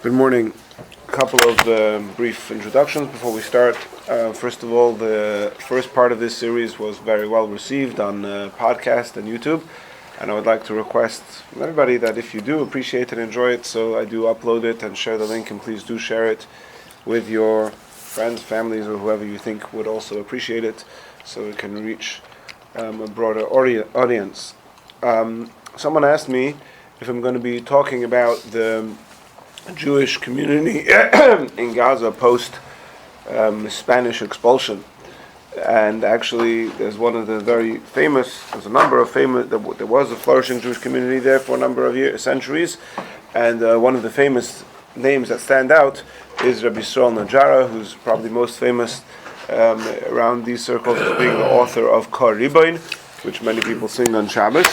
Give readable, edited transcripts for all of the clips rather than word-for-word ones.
Good morning. A couple of brief introductions before we start. First of all, the first part of this series was very well received on podcast and YouTube, and I would like to request from everybody that if you do appreciate and enjoy it, so I do upload it and share the link, and please do share it with your friends, families, or whoever you think would also appreciate it, so it can reach a broader audience. Someone asked me if I'm going to be talking about the Jewish community in Gaza post Spanish expulsion, and actually there's a number of famous, there was a flourishing Jewish community there for a number of centuries, and one of the famous names that stand out is Rabbi who's probably most famous around these circles as being the author of Kor Riboin, which many people sing on Shabbos.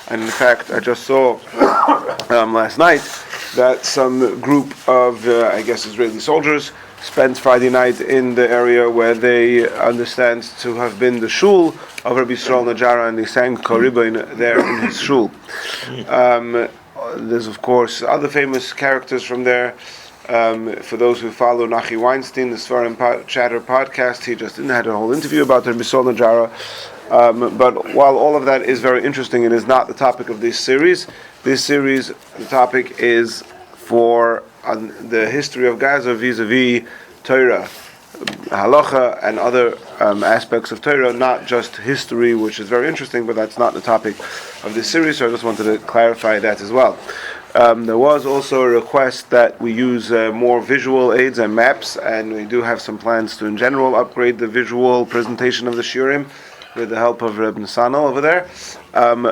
And in fact, I just saw last night that some group of, Israeli soldiers spent Friday night in the area where they understand to have been the shul of Rabbi Yisrael Najara, and they sang Kor Riboin there in his shul. There's, of course, other famous characters from there. For those who follow Nachi Weinstein, the Svarim Chatter podcast, he just had a whole interview about Rabbi Yisrael Najara. But while all of that is very interesting, it is not the topic of this series. This series, the topic is for the history of Gaza vis-a-vis Torah, halacha, and other aspects of Torah, not just history, which is very interesting, but that's not the topic of this series, so I just wanted to clarify that as well. There was also a request that we use more visual aids and maps, and we do have some plans to, in general, upgrade the visual presentation of the shiurim with the help of Reb Nisano over there.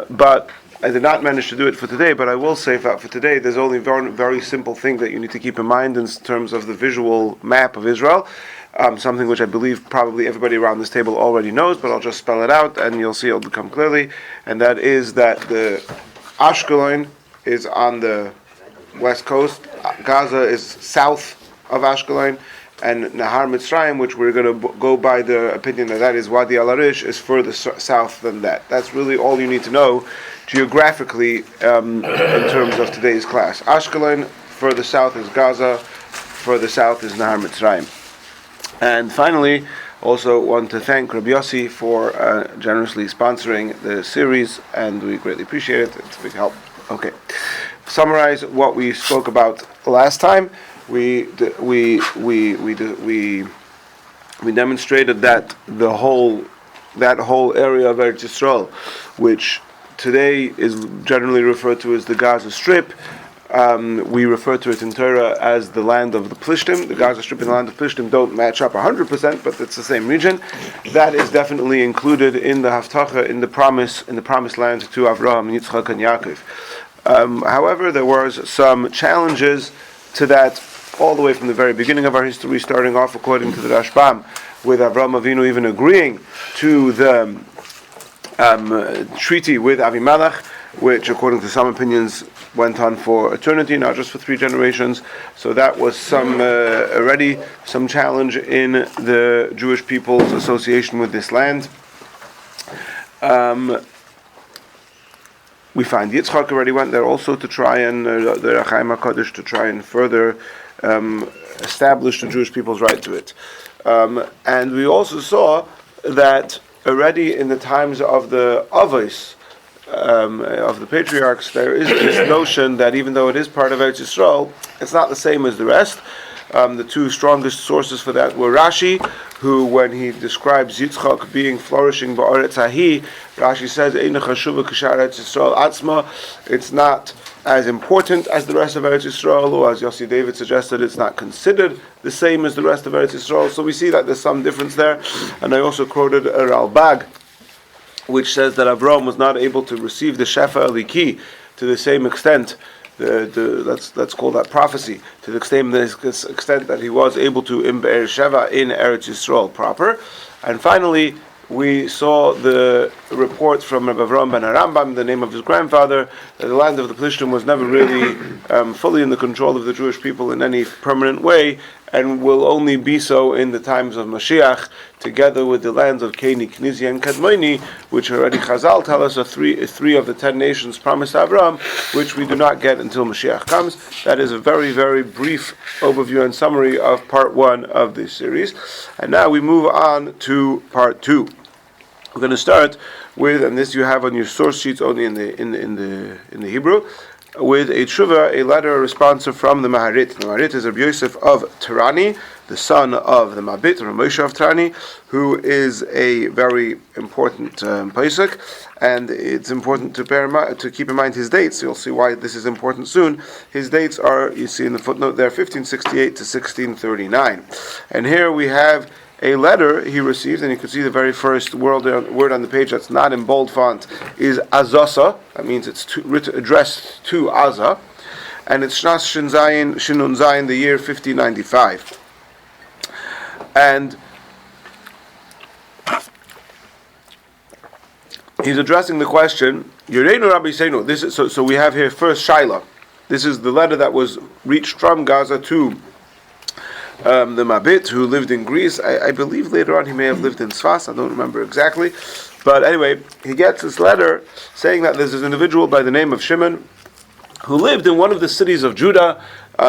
But I did not manage to do it for today, but I will say that for today there's only one very simple thing that you need to keep in mind in terms of the visual map of Israel, something which I believe probably everybody around this table already knows, but I'll just spell it out and you'll see it'll become clearly, and that is that the Ashkelon is on the west coast, Gaza is south of Ashkelon, and Nahar Mitzrayim, which we're going to go by the opinion that is Wadi al-Arish, is further south than that. That's really all you need to know geographically in terms of today's class. Ashkelon, further south is Gaza, further south is Nahar Mitzrayim. And finally, also want to thank Rabbi Yossi for generously sponsoring the series, and we greatly appreciate it. It's a big help. Okay. Summarize what we spoke about last time. We demonstrated that that whole area of Eretz Yisrael, which today is generally referred to as the Gaza Strip, we refer to it in Torah as the land of the Plishtim. The Gaza Strip and the land of Plishtim don't match up 100%, but it's the same region. That is definitely included in the Haftacha, in the promised land to Avraham, Yitzchak, and Yaakov. However, there was some challenges to that all the way from the very beginning of our history, starting off according to the Rashbam, with Avraham Avinu even agreeing to the treaty with Avimelech, which according to some opinions went on for eternity, not just for 3 generations. So that was already some challenge in the Jewish people's association with this land. We find Yitzchak already went there also to try and the Rechaim HaKadosh to try and further establish the Jewish people's right to it. And we also saw that already in the times of the Avos, of the patriarchs, there is this notion that even though it is part of Eretz Yisrael, it's not the same as the rest. The 2 strongest sources for that were Rashi, who, when he describes Yitzchak being flourishing ba'aretz hahi, Rashi says, "Eina chashuva k'shar Eretz Yisrael atzma." It's not as important as the rest of Eretz Yisrael, or as Yossi David suggested, it's not considered the same as the rest of Eretz Yisrael. So we see that there's some difference there. And I also quoted a Ralbag, which says that Avraham was not able to receive the Shefa Eliki to the same extent. Let's call that prophecy, to the extent that he was able to in Be'er Sheva in Eretz Yisrael proper. And finally, we saw the report from Rabbi Avram ben Arambam, the name of his grandfather, that the land of the Plishtim was never really fully in the control of the Jewish people in any permanent way, and will only be so in the times of Mashiach, together with the lands of Keni, Knizia, and Kadmoni, which already Chazal tell us are three of the 10 nations promised to Abraham, which we do not get until Mashiach comes. That is a very, very brief overview and summary of part 1 of this series. And now we move on to part 2. We're going to start with, and this you have on your source sheets only in the Hebrew, with a tshuva, a letter, a response from the Maharit. The Maharit is Rabbi Yosef of Tirani, the son of the Mabit, Rabbi Moshe of Tirani, who is a very important Pesach, and it's important to keep in mind his dates. You'll see why this is important soon. His dates are, you see in the footnote there, 1568 to 1639. And here we have a letter he received, and you can see the very first word on the page that's not in bold font is Azasa. That means it's addressed to Aza, and it's Shnas Shinun Zayin, the year 1595. And he's addressing the question, Yereinu Rabbi Seinu. This is so we have here first Shaila. This is the letter that was reached from Gaza to the Mabit, who lived in Greece. I believe later on he may have lived in Sfas, I don't remember exactly. But anyway, he gets this letter saying that there's this individual by the name of Shimon who lived in one of the cities of Judah.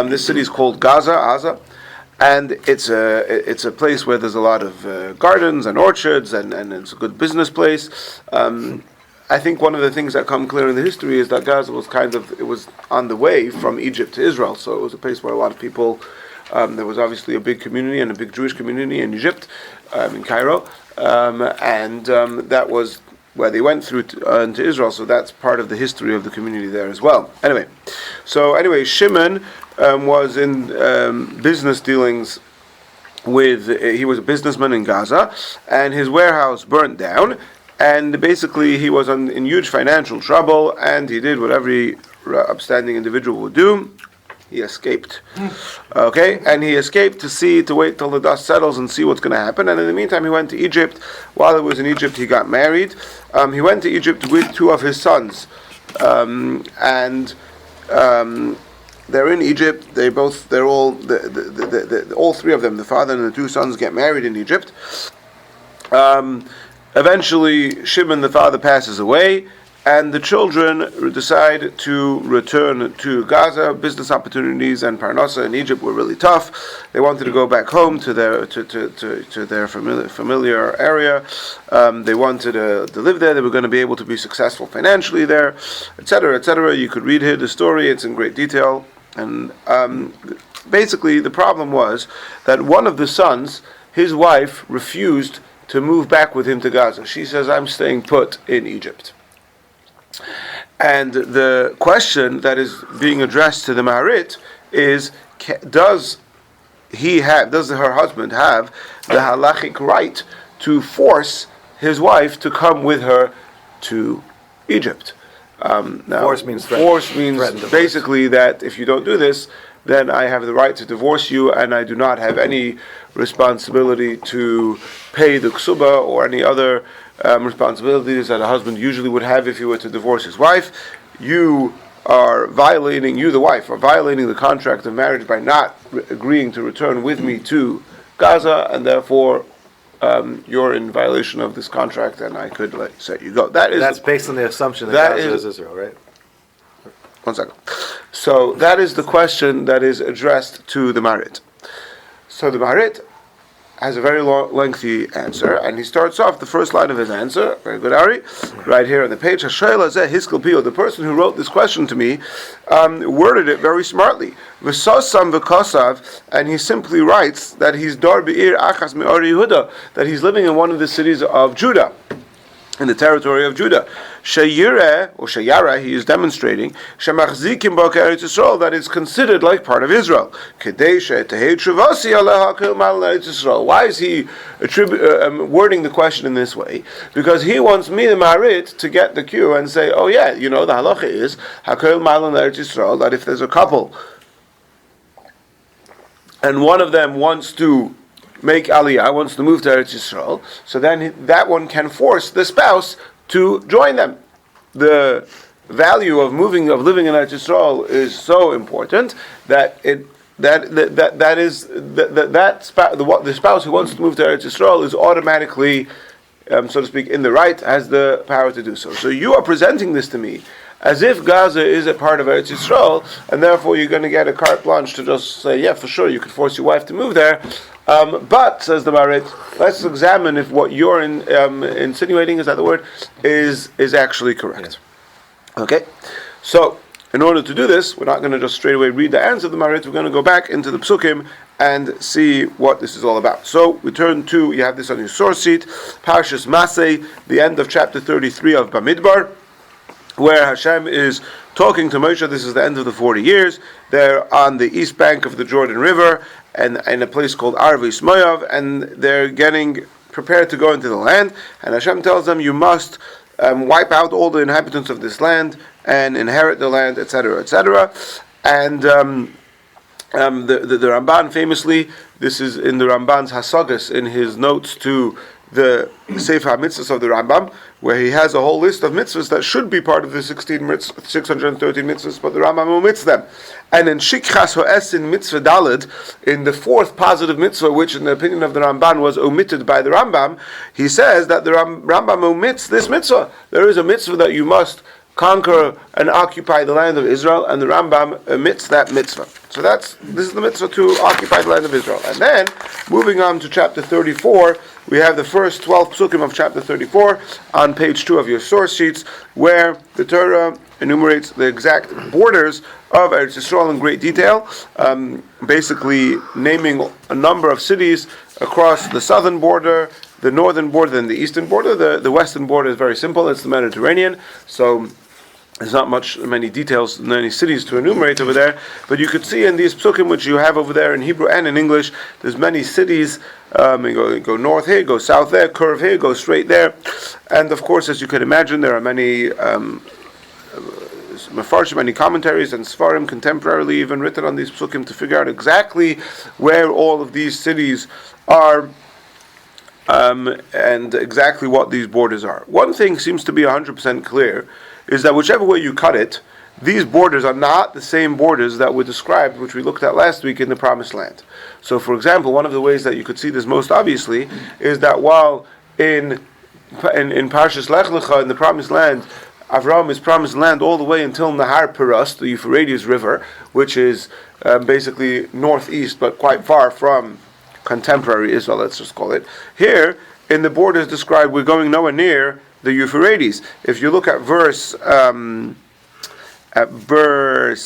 This city is called Gaza, and it's a place where there's a lot of gardens and orchards, and it's a good business place. I think one of the things that come clear in the history is that Gaza was it was on the way from Egypt to Israel, so it was a place where a lot of people. There was obviously a big community and a big Jewish community in Egypt, in Cairo, and that was where they went through to Israel. So that's part of the history of the community there as well. Anyway, Shimon was in business dealings with. He was a businessman in Gaza, and his warehouse burnt down, and basically he was in huge financial trouble, and he did what every upstanding individual would do. He escaped. Okay, and he escaped to wait till the dust settles and see what's going to happen. And in the meantime, he went to Egypt. While he was in Egypt, he got married. He went to Egypt with 2 of his sons, and they're in Egypt. All 3 of them, the father and the 2 sons, get married in Egypt. Eventually, Shimon, the father, passes away. And the children decide to return to Gaza. Business opportunities and Parnassa in Egypt were really tough. They wanted to go back home to their familiar area. They wanted to live there. They were going to be able to be successful financially there, etc., etc. You could read here the story. It's in great detail. And basically, the problem was that one of the sons, his wife, refused to move back with him to Gaza. She says, "I'm staying put in Egypt." And the question that is being addressed to the Maharit is, does her husband have the halachic right to force his wife to come with her to Egypt? Force means basically that if you don't do this, then I have the right to divorce you, and I do not have any responsibility to pay the ksuba or any other responsibilities that a husband usually would have if he were to divorce his wife. You, the wife, are violating the contract of marriage by not agreeing to return with me to Gaza, and therefore you're in violation of this contract, and I could let you go. That's based on the assumption that Gaza is Israel, right? One second. So that is the question that is addressed to the Maharit. So the Maharit has a very lengthy answer, and he starts off the first line of his answer. Very good, Ari. Right here on the page, the person who wrote this question to me worded it very smartly. V'sosam v'kosav, and he simply writes that he's dar be'ir achas me'or Yehuda, that he's living in one of the cities of Judah, in the territory of Judah. Sheyara, he is demonstrating, Shemachzikim bo Eretz Yisrael, that is considered like part of Israel. Why is he wording the question in this way? Because he wants me, the Maharit, to get the cue and say, oh yeah, the halacha is Hakel Malan Eretz Yisrael, that if there's a couple and one of them wants to make Aliyah, wants to move to Eretz Yisrael, so then that one can force the spouse to join them. The value of living in Eretz Yisrael is so important that the spouse who wants to move to Eretz Yisrael is automatically, so to speak, in the right, has the power to do so. So you are presenting this to me as if Gaza is a part of Eretz Yisrael, and therefore you're going to get a carte blanche to just say, yeah, for sure, you could force your wife to move there. But, says the Marit, let's examine if what you're insinuating, is that the word, is actually correct. Okay? So, in order to do this, we're not going to just straight away read the answer of the Marit, we're going to go back into the Psukim and see what this is all about. So, we turn to, you have this on your source sheet, Parshas Masei, the end of chapter 33 of Bamidbar, where Hashem is talking to Moshe. This is the end of the 40 years. They're on the east bank of the Jordan River, and in a place called Arvis Moav, and they're getting prepared to go into the land. And Hashem tells them, you must wipe out all the inhabitants of this land and inherit the land, etc., etc. And the Ramban famously, this is in the Ramban's Hasagas, in his notes to the Sefer HaMitzvahs of the Rambam, where he has a whole list of mitzvahs that should be part of the 613 mitzvahs, but the Rambam omits them. And in Shikchas Ho'esin Mitzvah Daled, in the fourth positive mitzvah, which in the opinion of the Ramban was omitted by the Rambam, he says that the Rambam omits this mitzvah. There is a mitzvah that you must conquer and occupy the land of Israel, and the Rambam omits that mitzvah. So this is the mitzvah to occupy the land of Israel. And then, moving on to chapter 34, we have the first 12 psukim of chapter 34 on page 2 of your source sheets, where the Torah enumerates the exact borders of Eretz Yisrael in great detail, basically naming a number of cities across the southern border, the northern border, and the eastern border. The western border is very simple, it's the Mediterranean, so there's not many details, many cities to enumerate over there, but you could see in these psukim, which you have over there in Hebrew and in English, there's many cities. You go north here, go south there, curve here, go straight there, and of course, as you could imagine, there are many Mefarshim, many commentaries and Sfarim contemporarily even written on these psukim to figure out exactly where all of these cities are. And exactly what these borders are. One thing seems to be 100% clear, is that whichever way you cut it, these borders are not the same borders that were described, which we looked at last week in the Promised Land. So, for example, one of the ways that you could see this most obviously is that while in Parshas Lech Lecha, in the Promised Land, Avraham is promised land all the way until Nahar Peras, the Euphrates River, which is basically northeast, but quite far from contemporary Israel, let's just call it. Here, in the borders described, we're going nowhere near the Euphrates. If you look at verse 10, 11,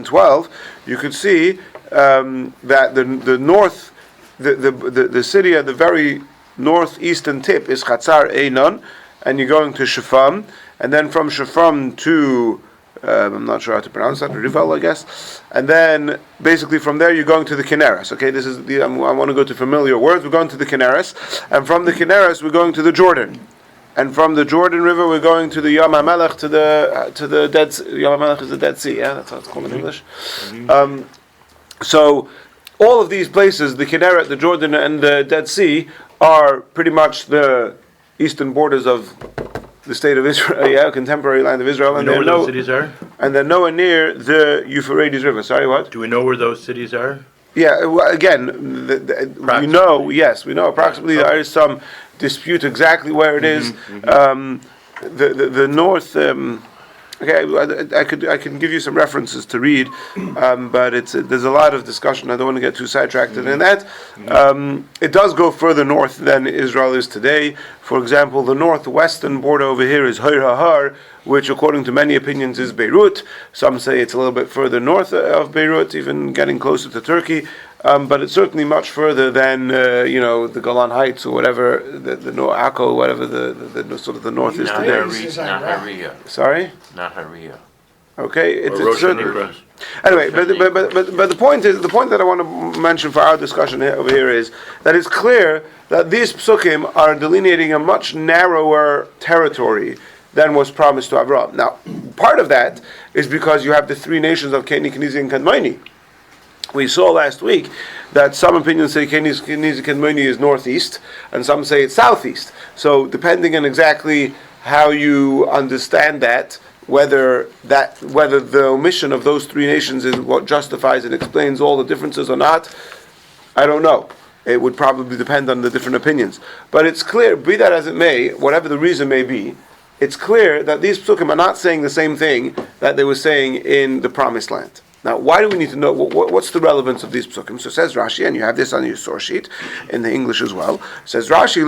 12, you could see that the north, the city at the very northeastern tip is Chatzar Einon, and you're going to Shafam, and then from Shafam to I'm not sure how to pronounce that, Rival, I guess. And then, basically, from there you're going to the Kinneres. Okay, this is I want to go to familiar words. We're going to the Kinneres, and from the Kinneres we're going to the Jordan, and from the Jordan River we're going to the Yam HaMelech, to the Dead Sea. Yam HaMelech is the Dead Sea. Yeah, that's how it's called in English. So, all of these places, the Kinneret, the Jordan, and the Dead Sea, are pretty much the eastern borders of the state of Israel, contemporary land of Israel, and where those cities are? And they're nowhere near the Euphrates River. Sorry, what? Do we know where those cities are? Yeah, again, we know approximately. There is some dispute exactly where it is. The north. Okay, I can give you some references to read, but there's a lot of discussion. I don't want to get too sidetracked in that. It does go further north than Israel is today. For example, the northwestern border over here is Har HaHar, which according to many opinions is Beirut. Some say it's a little bit further north of Beirut, even getting closer to Turkey. But it's certainly much further than the Golan Heights or whatever, the Akko, whatever the sort of the north is today. Naharia. Sorry? Naharia. Okay, it's certainly. Anyway, but the point that I want to mention for our discussion over here is that it's clear that these psukim are delineating a much narrower territory than was promised to Avraham. Now, part of that is because you have the three nations of Keni, Kenizi, and Kadmoni. We saw last week that some opinions say Kenizik and Moni is northeast, and some say it's southeast. So depending on exactly how you understand that, whether the omission of those three nations is what justifies and explains all the differences or not, I don't know. It would probably depend on the different opinions. But it's clear, be that as it may, whatever the reason may be, it's clear that these psukim are not saying the same thing that they were saying in the Promised Land. Now, why do we need to know, what's the relevance of these psukim? So says Rashi, and you have this on your source sheet, in the English as well, says Rashi,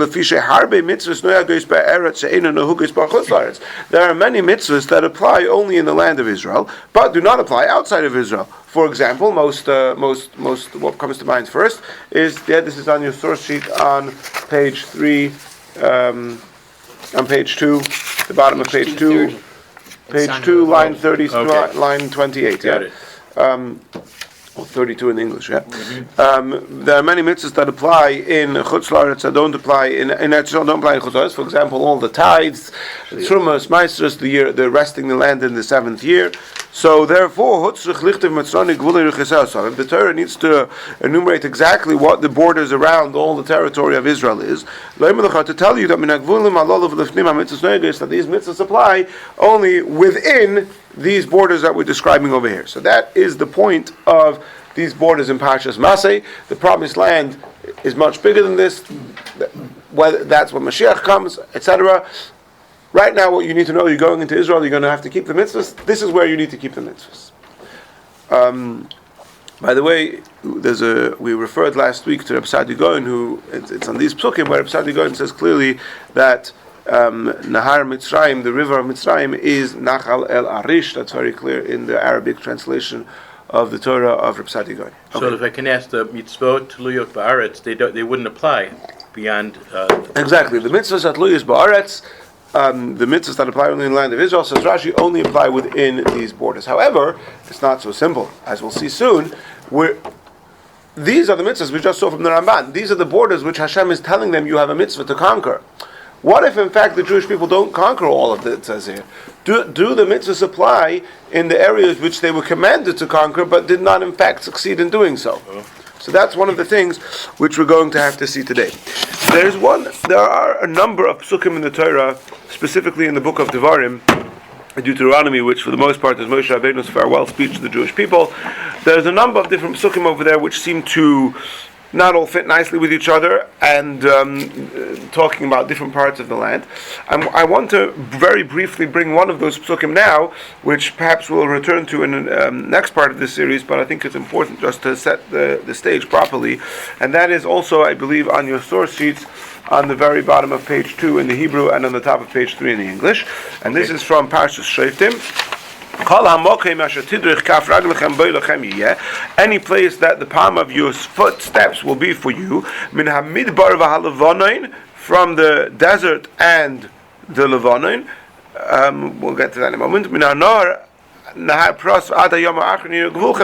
there are many mitzvahs that apply only in the land of Israel, but do not apply outside of Israel. For example, most what comes to mind first is, this is on your source sheet on page 3, on page 2, the bottom of page 2, page 2, line 30, line 28, Got it. 32 in English, yeah. There are many mitzvahs that apply in Chutz La'aretz that don't apply in Eretz Yisrael, don't apply in Chutz La'aretz. For example, all the tithes, Trumas, Maestros, the resting the land in the 7th year. So therefore, the Torah needs to enumerate exactly what the borders around all the territory of Israel is. To tell you that these mitzvahs apply only within these borders that we're describing over here. So that is the point of these borders in Parshas Masei. The Promised Land is much bigger than this. Whether that's when Mashiach comes, etc. Right now, what you need to know, you're going into Israel, you're going to have to keep the mitzvahs. This is where you need to keep the mitzvahs. By the way, we referred last week to Rabbi Sadi Goyen, who it's on these psukim where Rabbi Sadi Goyen says clearly that Nahar Mitzrayim, the river of Mitzrayim, is Nachal El Arish. That's very clear in the Arabic translation of the Torah of Rabbi Sadi Goyen. Okay. So if I can ask, the mitzvot Luyot Ba'aretz, they wouldn't apply beyond... Exactly. The mitzvahs at Luyot Ba'aretz, the mitzvahs that apply only in the land of Israel, says Rashi, only apply within these borders. However, it's not so simple. As we'll see soon, these are the mitzvahs we just saw from the Ramban. These are the borders which Hashem is telling them you have a mitzvah to conquer. What if, in fact, the Jewish people don't conquer all of it says here? Do the mitzvahs apply in the areas which they were commanded to conquer, but did not, in fact, succeed in doing so? So that's one of the things which we're going to have to see today. There are a number of psukim in the Torah, specifically in the book of Devarim, Deuteronomy, which for the most part is Moshe Rabbeinu's farewell speech to the Jewish people. There's a number of different psukim over there which seem to not all fit nicely with each other, and talking about different parts of the land. I want to very briefly bring one of those psukim now, which perhaps we'll return to in the next part of this series, but I think it's important just to set the stage properly, and that is also, I believe, on your source sheets on the very bottom of page 2 in the Hebrew and on the top of page 3 in the English, and this is from Parshas Shoftim. Any place that the palm of your footsteps will be for you, from the desert and the Levanon, we'll get to that in a moment.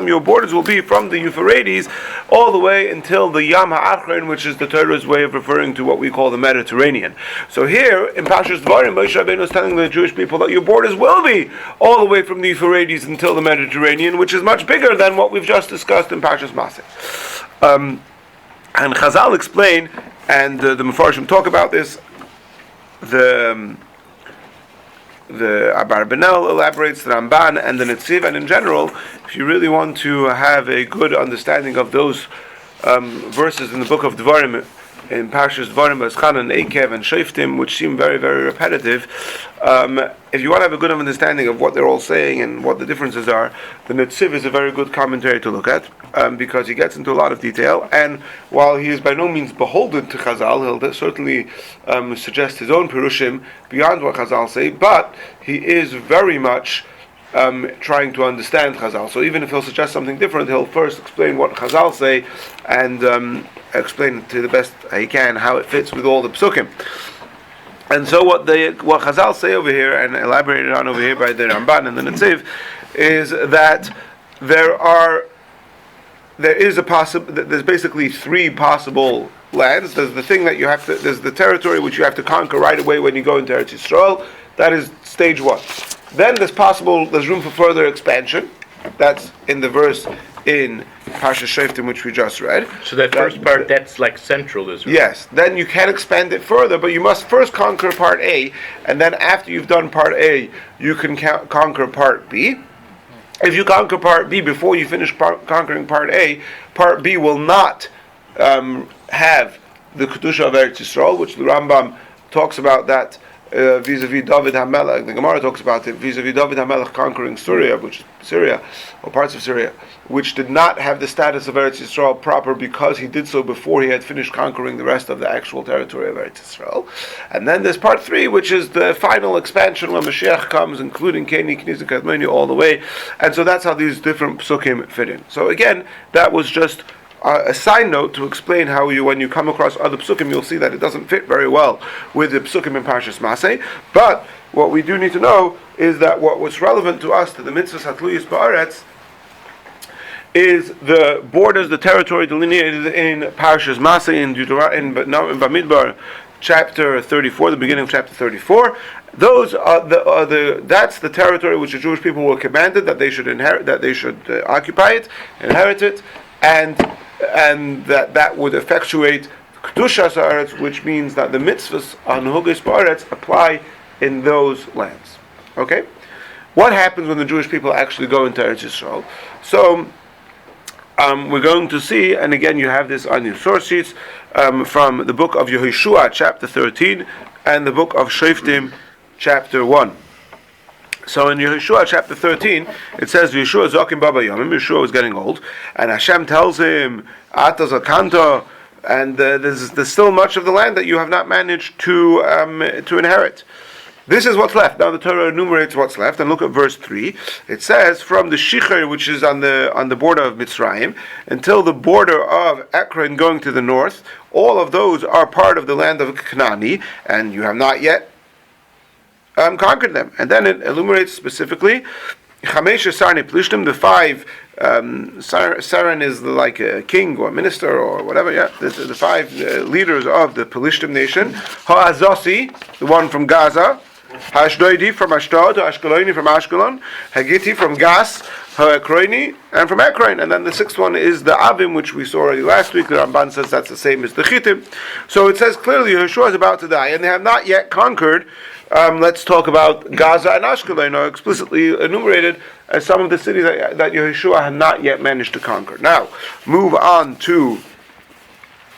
Your borders will be from the Euphrates all the way until the Yam HaAchron, which is the Torah's way of referring to what we call the Mediterranean. So here in Parshas Dvarim, Moshe Rabbeinu is telling the Jewish people that your borders will be all the way from the Euphrates until the Mediterranean, which is much bigger than what we've just discussed in Parshas Masei. And Chazal explain, and the Mefarshim talk about this. The Abarbanel elaborates, the Ramban and the Netziv, and in general, if you really want to have a good understanding of those verses in the book of Devarim, in Parshas Dvarim, Eschan, Eikev, and Shoftim, which seem very, very repetitive, if you want to have a good understanding of what they're all saying and what the differences are, the Netziv is a very good commentary to look at, because he gets into a lot of detail, and while he is by no means beholden to Chazal, he'll certainly suggest his own Perushim beyond what Chazal say, but he is very much trying to understand Chazal. So even if he'll suggest something different, he'll first explain what Chazal say, and explain to the best he can how it fits with all the psukim. And so what Chazal say over here, and elaborated on over here by the Ramban and the Netziv, is that there's basically three possible lands. There's the thing that there's the territory which you have to conquer right away when you go into Eretz Yisrael. That is stage one. Then there's room for further expansion. That's in the verse in Parsha Shoftim, which we just read. So that first part, that's like central Israel. Yes. Then you can expand it further, but you must first conquer part A, and then after you've done part A, you can conquer part B. If you conquer part B before you finish conquering part A, part B will not have the Kedusha of Eretz Yisrael, which the Rambam talks about that vis-a-vis David HaMelech. The Gemara talks about it vis-a-vis David HaMelech conquering Syria, which is Syria, or parts of Syria, which did not have the status of Eretz Yisrael proper because he did so before he had finished conquering the rest of the actual territory of Eretz Yisrael. And then there's part 3, which is the final expansion when Mashiach comes, including Keni, Knis, and Kadmoni all the way. And so that's how these different psukim fit in. So again, that was just a side note to explain how when you come across other psukim, you'll see that it doesn't fit very well with the psukim in Parshas Masei. But what we do need to know is that what was relevant to us, to the mitzvahs hatluyos ba'aretz, is the borders, the territory delineated in Parshas Masei in Bamidbar, chapter 34, the beginning of chapter 34. Those are that's the territory which the Jewish people were commanded that they should inherit, that they should occupy it, inherit it, and that would effectuate Kedushas Haaretz, which means that the mitzvahs on Hugis Ba'aretz apply in those lands. Okay? What happens when the Jewish people actually go into Eretz Yisrael? So, we're going to see, and again you have this on your source sheets, from the book of Yehoshua, chapter 13, and the book of Shoftim, chapter 1. So in Yehoshua chapter 13, it says Yeshua Zokim Baba Yomim. Yeshua was getting old, and Hashem tells him, Ata Zakanta, and there's still much of the land that you have not managed to inherit. This is what's left. Now the Torah enumerates what's left, and look at verse 3. It says, from the Shicher, which is on the border of Mitzrayim, until the border of Ekron going to the north, all of those are part of the land of Canaani, and you have not yet conquered them. And then it enumerates specifically Chamesh Sarni Plishtim, the 5 Saran is like a king or minister or whatever, the 5 leaders of the Plishtim nation. Ha'azosi, the one from Gaza, Ha'ashdodi from Ashdod, Ha'ashkeloni from Ashkelon, Hagiti from Gas, Ha'ekroni, and from Ekron. And then the 6th one is the Avim, which we saw already last week. The Ramban says that's the same as the Chitim. So it says clearly Yeshua is about to die, and they have not yet conquered. Let's talk about Gaza and Ashkelon, are explicitly enumerated as some of the cities that Yehoshua had not yet managed to conquer. Now, move on to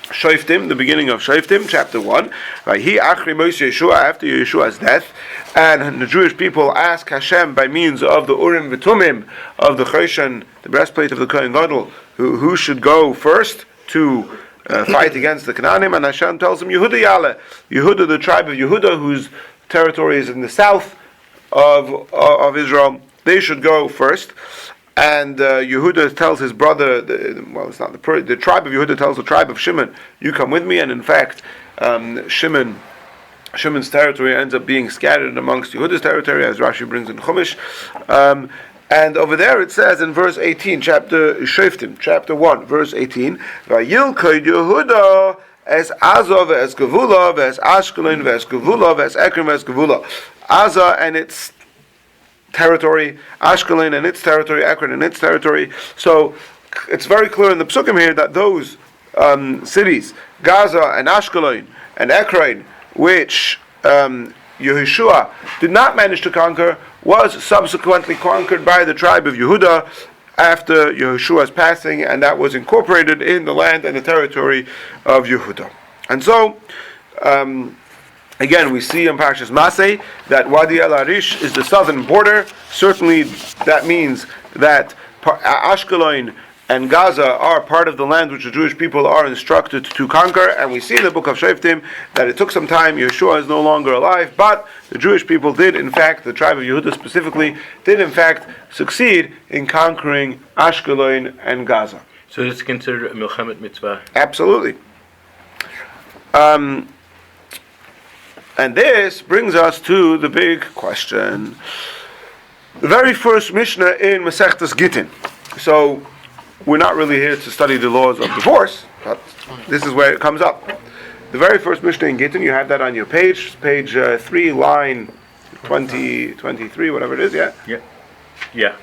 Shoftim, the beginning of Shoftim, chapter 1. He Achri Moshe Yeshua, after Yeshua's death, and the Jewish people ask Hashem by means of the Urim V'Tumim, of the Choshen, the breastplate of the Kohen Gadol, who should go first to fight against the Canaanim, and Hashem tells him Yehuda Yale, Yehuda, the tribe of Yehuda, whose territory is in the south of Israel, they should go first. And Yehuda tells his brother, it's not the tribe of Yehuda tells the tribe of Shimon, you come with me. And in fact, Shimon's territory ends up being scattered amongst Yehuda's territory, as Rashi brings in Chumash. And over there it says in verse 18, chapter Shoftim, chapter 1, verse 18, Vayilkod Yehuda es Azov es Gevula es Ashkelon es Gevula es Ekron es Gevula. Azah and its territory, Ashkelon and its territory, Ekron and its territory. So it's very clear in the Psukim here that those cities, Gaza and Ashkelon and Ekron, which Yehoshua did not manage to conquer, was subsequently conquered by the tribe of Yehuda after Yehoshua's passing, and that was incorporated in the land and the territory of Yehuda. And so, again, we see in Parshas Masei that Wadi El Arish is the southern border. Certainly, that means that Ashkelon and Gaza are part of the land which the Jewish people are instructed to conquer. And we see in the book of Shoftim that it took some time. Yeshua is no longer alive, but the Jewish people did, in fact, the tribe of Yehuda specifically, did in fact succeed in conquering Ashkelon and Gaza. So it's considered a Milchemet Mitzvah? Absolutely. And this brings us to the big question. The very first Mishnah in Masechtas Gittin. So, we're not really here to study the laws of divorce, but this is where it comes up. The very first Mishnah in Gittin, you have that on your page 3, line 20, 23, whatever it is, yeah? Yeah.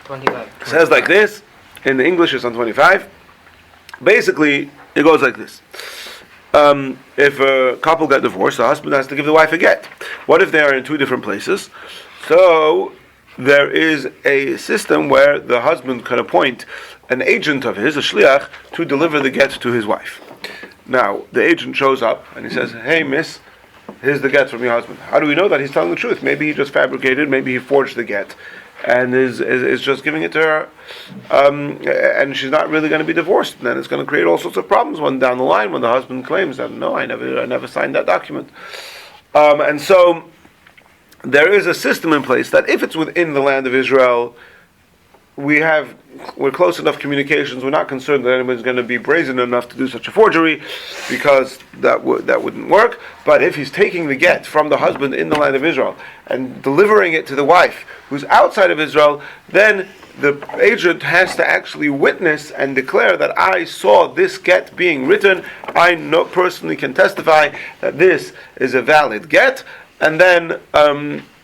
25. It says like this. In the English, it's on 25. Basically, it goes like this. If a couple get divorced, the husband has to give the wife a get. What if they are in two different places? So there is a system where the husband can appoint an agent of his, a shliach, to deliver the get to his wife. Now, the agent shows up and he says, "Hey, miss, here's the get from your husband." How do we know that he's telling the truth? Maybe he just fabricated, maybe he forged the get and is just giving it to her, and she's not really going to be divorced. And then it's going to create all sorts of problems one down the line when the husband claims that, "No, I never signed that document." And so there is a system in place that if it's within the land of Israel, we're close enough communications. We're not concerned that anyone's going to be brazen enough to do such a forgery, because that wouldn't work. But if he's taking the get from the husband in the land of Israel and delivering it to the wife who's outside of Israel, then the agent has to actually witness and declare that I saw this get being written. I personally can testify that this is a valid get, and then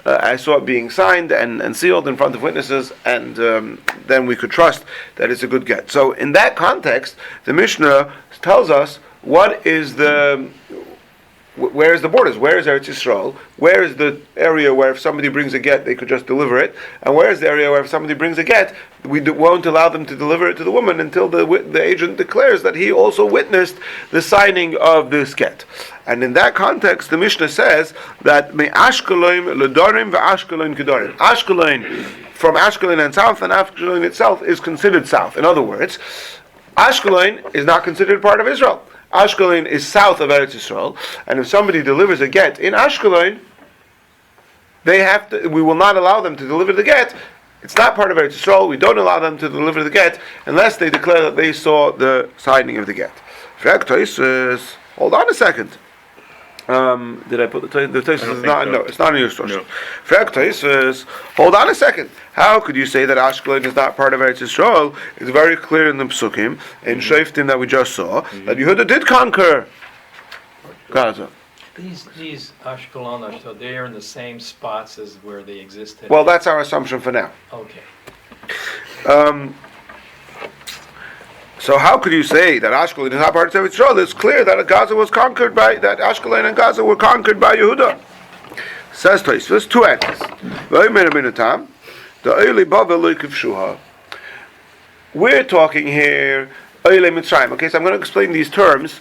I saw it being signed and sealed in front of witnesses, and then we could trust that it's a good get. So in that context, the Mishnah tells us where is the borders, where is Eretz Yisrael, where is the area where if somebody brings a get they could just deliver it, and where is the area where if somebody brings a get we won't allow them to deliver it to the woman until the agent declares that he also witnessed the signing of this get. And in that context, the Mishnah says that me Ashkelon ledorim ve'Ashkelon kedorim. Ashkelon, from Ashkelon and south, and Ashkelon itself is considered south. In other words, Ashkelon is not considered part of Israel. Ashkelon is south of Eretz Yisrael, and if somebody delivers a get in Ashkelon, we will not allow them to deliver the get. It's not part of Eretz Yisrael. We don't allow them to deliver the get unless they declare that they saw the signing of the get. Hold on a second. Did I put the Tosfos? Is not. No, it's not in your source. No. Hold on a second. How could you say that Ashkelon is not part of Eretz Yisrael? It's very clear in the Psukim, in Shoftim that we just saw, that Yehuda did conquer Gaza. These Ashkelon, so they are in the same spots as where they existed. Well, that's our assumption for now. Okay. So how could you say that Ashkelon is not part of Eretz Yisrael? It's clear that Gaza was conquered that Ashkelon and Gaza were conquered by Yehuda. Says Tosfos, two answers. We're talking here Oile Mitzrayim. Okay, so I'm going to explain these terms,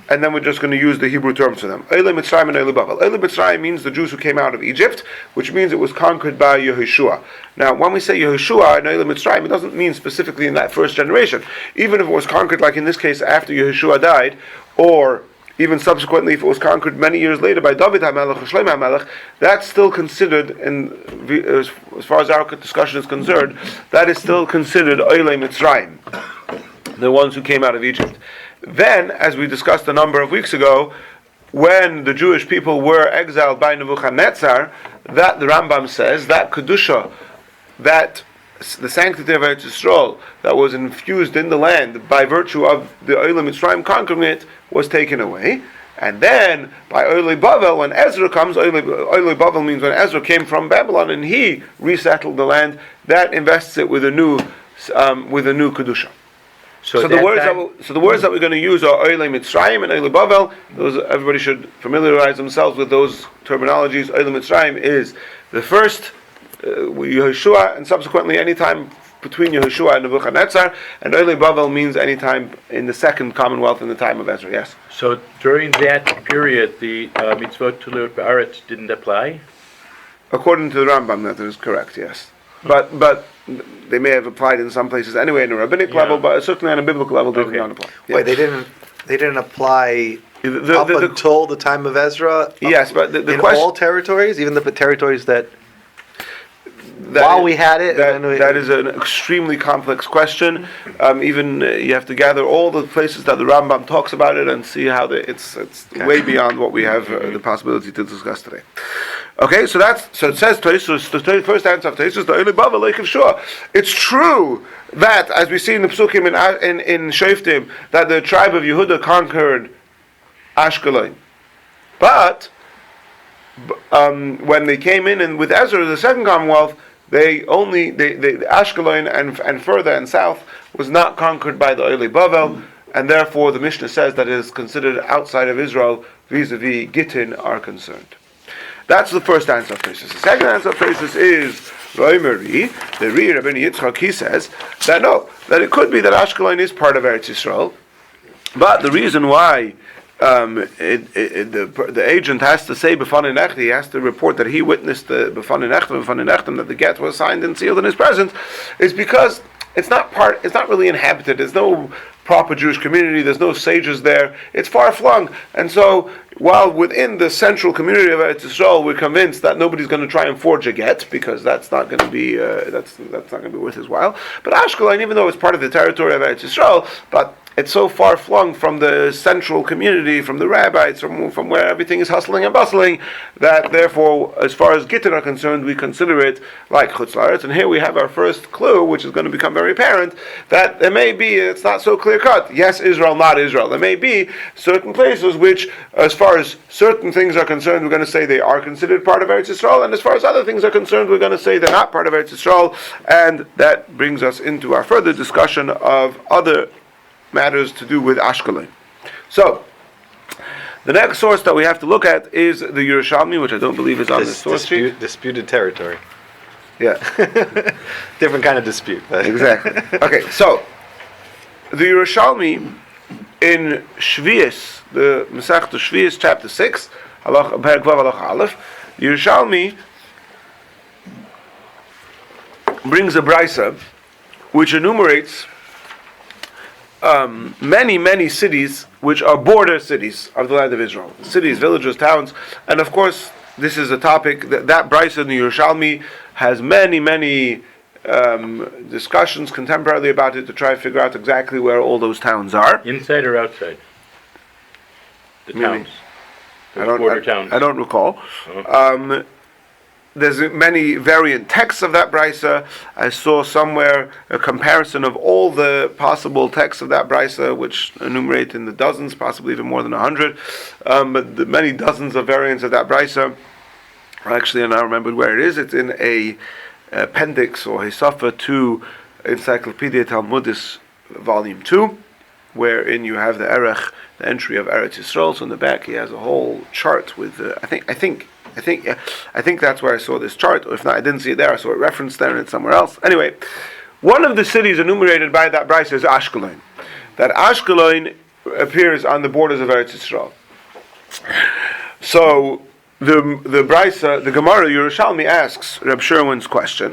and then we're just going to use the Hebrew terms for them. Oile Mitzrayim and Oile Bavel. Oile Mitzrayim means the Jews who came out of Egypt, which means it was conquered by Yehoshua. Now, when we say Yehoshua and Oile Mitzrayim, it doesn't mean specifically in that first generation. Even if it was conquered, like in this case, after Yehoshua died, or even subsequently, if it was conquered many years later by David HaMelech or Shlomo HaMelech, that's still considered, as far as our discussion is concerned, that is still considered Oile Mitzrayim, the ones who came out of Egypt. Then, as we discussed a number of weeks ago, when the Jewish people were exiled by Nebuchadnezzar, that the Rambam says that Kedusha, that the sanctity of Eretz Yisrael that was infused in the land by virtue of the Oile Mitzrayim conquering it, was taken away. And then, by Oile Bavel, when Ezra comes, Oile Bavel means when Ezra came from Babylon and he resettled the land, that invests it with a new Kedusha. So the words that we're going to use are Oile Mitzrayim and Oile Bavel. Everybody should familiarize themselves with those terminologies. Oile Mitzrayim is the first Yehoshua, and subsequently any time between Yehoshua and Nebuchadnezzar, and Oile Bavel means any time in the second Commonwealth in the time of Ezra. Yes. So during that period, the mitzvot to live ba'aretz didn't apply? According to the Rambam, that is correct. Yes, but they may have applied in some places anyway in a rabbinic level, but certainly on a biblical level they did not apply. Yeah. Wait, they didn't apply until the time of Ezra? Yes, but the in question, all territories, even the territories that while we had it. That is an extremely complex question. Even you have to gather all the places that the Rambam talks about it and see how it's way beyond what we have the possibility to discuss today. Okay, so it says Tosfos, the first answer of Tosfos, the Oile Bavel Lake of Shua. It's true that, as we see in the Psukim in Shoftim, that the tribe of Yehuda conquered Ashkelon, but when they came in and with Ezra, the second Commonwealth, the Ashkelon and further and south was not conquered by the Oile Bavel, and therefore the Mishnah says that it is considered outside of Israel vis-a-vis Gittin are concerned. That's the first answer of Tosfos. The second answer of Tosfos is Roimeri, the Rabbi Yitzchak, he says that that it could be that Ashkelon is part of Eretz Yisrael, but the reason why the agent has to say b'fanei necht, he has to report that he witnessed the b'fanei nechtem that the get was signed and sealed in his presence, is because it's not really inhabited. There's no proper Jewish community. There's no sages there. It's far flung, and so while within the central community of Eretz Yisrael, we're convinced that nobody's going to try and forge a get because that's not going to be that's not going to be worth his while. But Ashkelon, even though it's part of the territory of Eretz Yisrael, but it's so far flung from the central community, from the rabbis, from where everything is hustling and bustling, that therefore, as far as Gittin are concerned, we consider it like Chutz La'aretz. And here we have our first clue, which is going to become very apparent, that there may be, it's not so clear-cut, yes, Israel, not Israel. There may be certain places which, as far as certain things are concerned, we're going to say they are considered part of Eretz Yisrael, and as far as other things are concerned, we're going to say they're not part of Eretz Yisrael, and that brings us into our further discussion of other matters to do with Ashkelon. So, the next source that we have to look at is the Yerushalmi, which I don't believe is on this source sheet. Disputed territory. Yeah. Different kind of dispute. Exactly. Okay, so, the Yerushalmi in Shvius, the Masechta Shvius, chapter 6, Perek Vav Halacha Aleph, the Yerushalmi brings a brisa which enumerates many cities which are border cities of the land of Israel. Cities, villages, towns, and of course this is a topic that brisa in the Yerushalmi has many discussions contemporarily about it to try to figure out exactly where all those towns are. Inside or outside? The towns. Border towns. I don't recall. Uh-huh. There's many variant texts of that brisa. I saw somewhere a comparison of all the possible texts of that brisa, which enumerate in the dozens, possibly even more than 100. But the many dozens of variants of that brisa. Actually, I now remembered where it is. It's in a appendix or Hesafa to Encyclopedia Talmudis, Volume 2, wherein you have the Erech, the entry of Eretz Yisrael. So in the back, he has a whole chart with. I think that's where I saw this chart, or if not, I didn't see it there, I saw it referenced there and it's somewhere else. Anyway, one of the cities enumerated by that brisa is Ashkelon. That Ashkelon appears on the borders of Eretz Yisrael. So, the brisa, the Gemara Yerushalmi asks Reb Sherwin's question,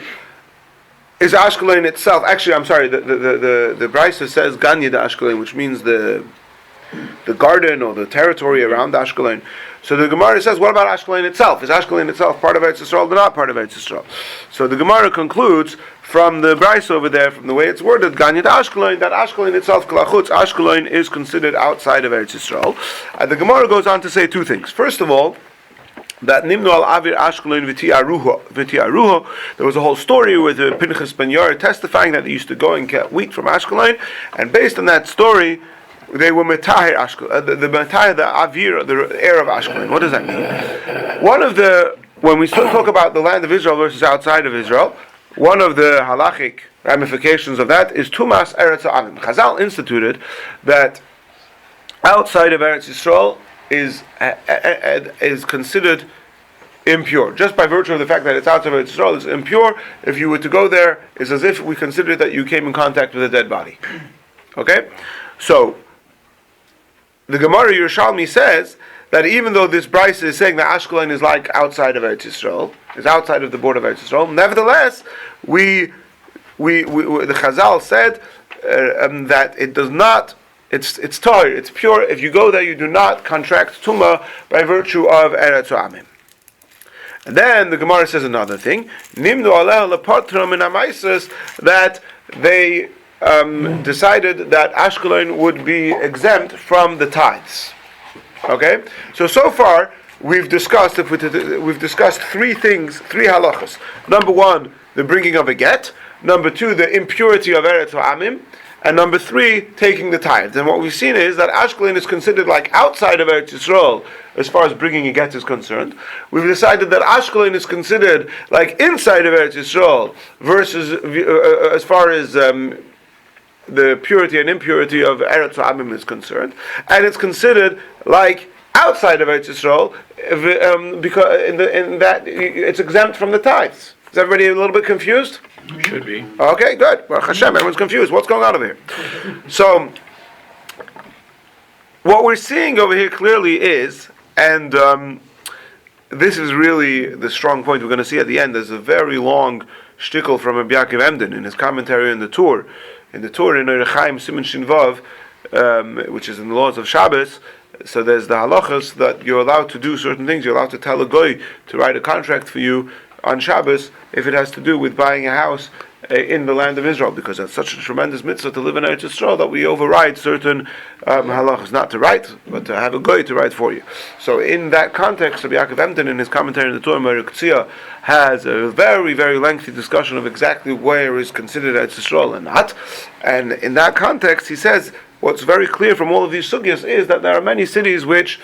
is Ashkelon itself, actually I'm sorry, the brisa says Ganya de Ashkelon, which means the garden or the territory around Ashkelon. So the Gemara says, what about Ashkelon itself? Is Ashkelon itself part of Eretz Yisrael or not part of Eretz Yisrael? So the Gemara concludes from the brisa over there, from the way it's worded, Ganyat Ashkelon, that Ashkelon itself, Klachutz, Ashkelon is considered outside of Eretz Yisrael. And the Gemara goes on to say two things. First of all, that Nimnu al Avir Ashkelon v'tiaruho. There was a whole story with Pinchas ben Yair testifying that he used to go and get wheat from Ashkelon, and based on that story, they were Metahir Ashkelon, the Metahir, the Avir, the heir of Ashkelon. What does that mean? When we talk about the land of Israel versus outside of Israel, one of the halachic ramifications of that is Tumas Eretz Ha'amim. Chazal instituted that outside of Eretz Yisrael is considered impure. Just by virtue of the fact that it's outside of Eretz Yisrael, it's impure. If you were to go there, it's as if we consider that you came in contact with a dead body. Okay? So, the Gemara Yerushalmi says that even though this brisa is saying that Ashkelon is like outside of Eretz Yisrael, is outside of the border of Eretz Yisrael, nevertheless, the Chazal said that it does not, it's tahir, it's pure. If you go there, you do not contract tumah by virtue of Eretz Ha'amim. And then the Gemara says another thing, Nimnu aleh lepatra min ha'maisros, that they decided that Ashkelon would be exempt from the tithes. Okay, so far we've discussed three things, three halachas. Number one, the bringing of a get. Number two, the impurity of Eretz Ha'amim, and number 3, taking the tithes. And what we've seen is that Ashkelon is considered like outside of Eretz Yisrael as far as bringing a get is concerned. We've decided that Ashkelon is considered like inside of Eretz Yisrael versus as far as the purity and impurity of Eretz Amim is concerned, and it's considered like outside of Eretz Yisrael because in that it's exempt from the tithes. Is everybody a little bit confused? Should be. Okay, good. Baruch Hashem, everyone's confused. What's going on over here? So, what we're seeing over here clearly is, and this is really the strong point we're going to see at the end. There's a very long shtickle from Rabbi Yaakov Emden in his commentary on the Torah. In the Torah, in Erechaim Siman Shin Vav, which is in the laws of Shabbos, so there's the halachas that you're allowed to do certain things. You're allowed to tell a goy to write a contract for you on Shabbos if it has to do with buying a house in the land of Israel, because that's such a tremendous mitzvah to live in Eretz Yisrael that we override certain halachas, not to write, but to have a goy to write for you. So in that context, Rabbi Yaakov Emden, in his commentary on the Torah, Meir K'tzia, has a very, very lengthy discussion of exactly where is considered Eretz Yisrael and not. And in that context, he says, what's very clear from all of these sugyas is that there are many cities which,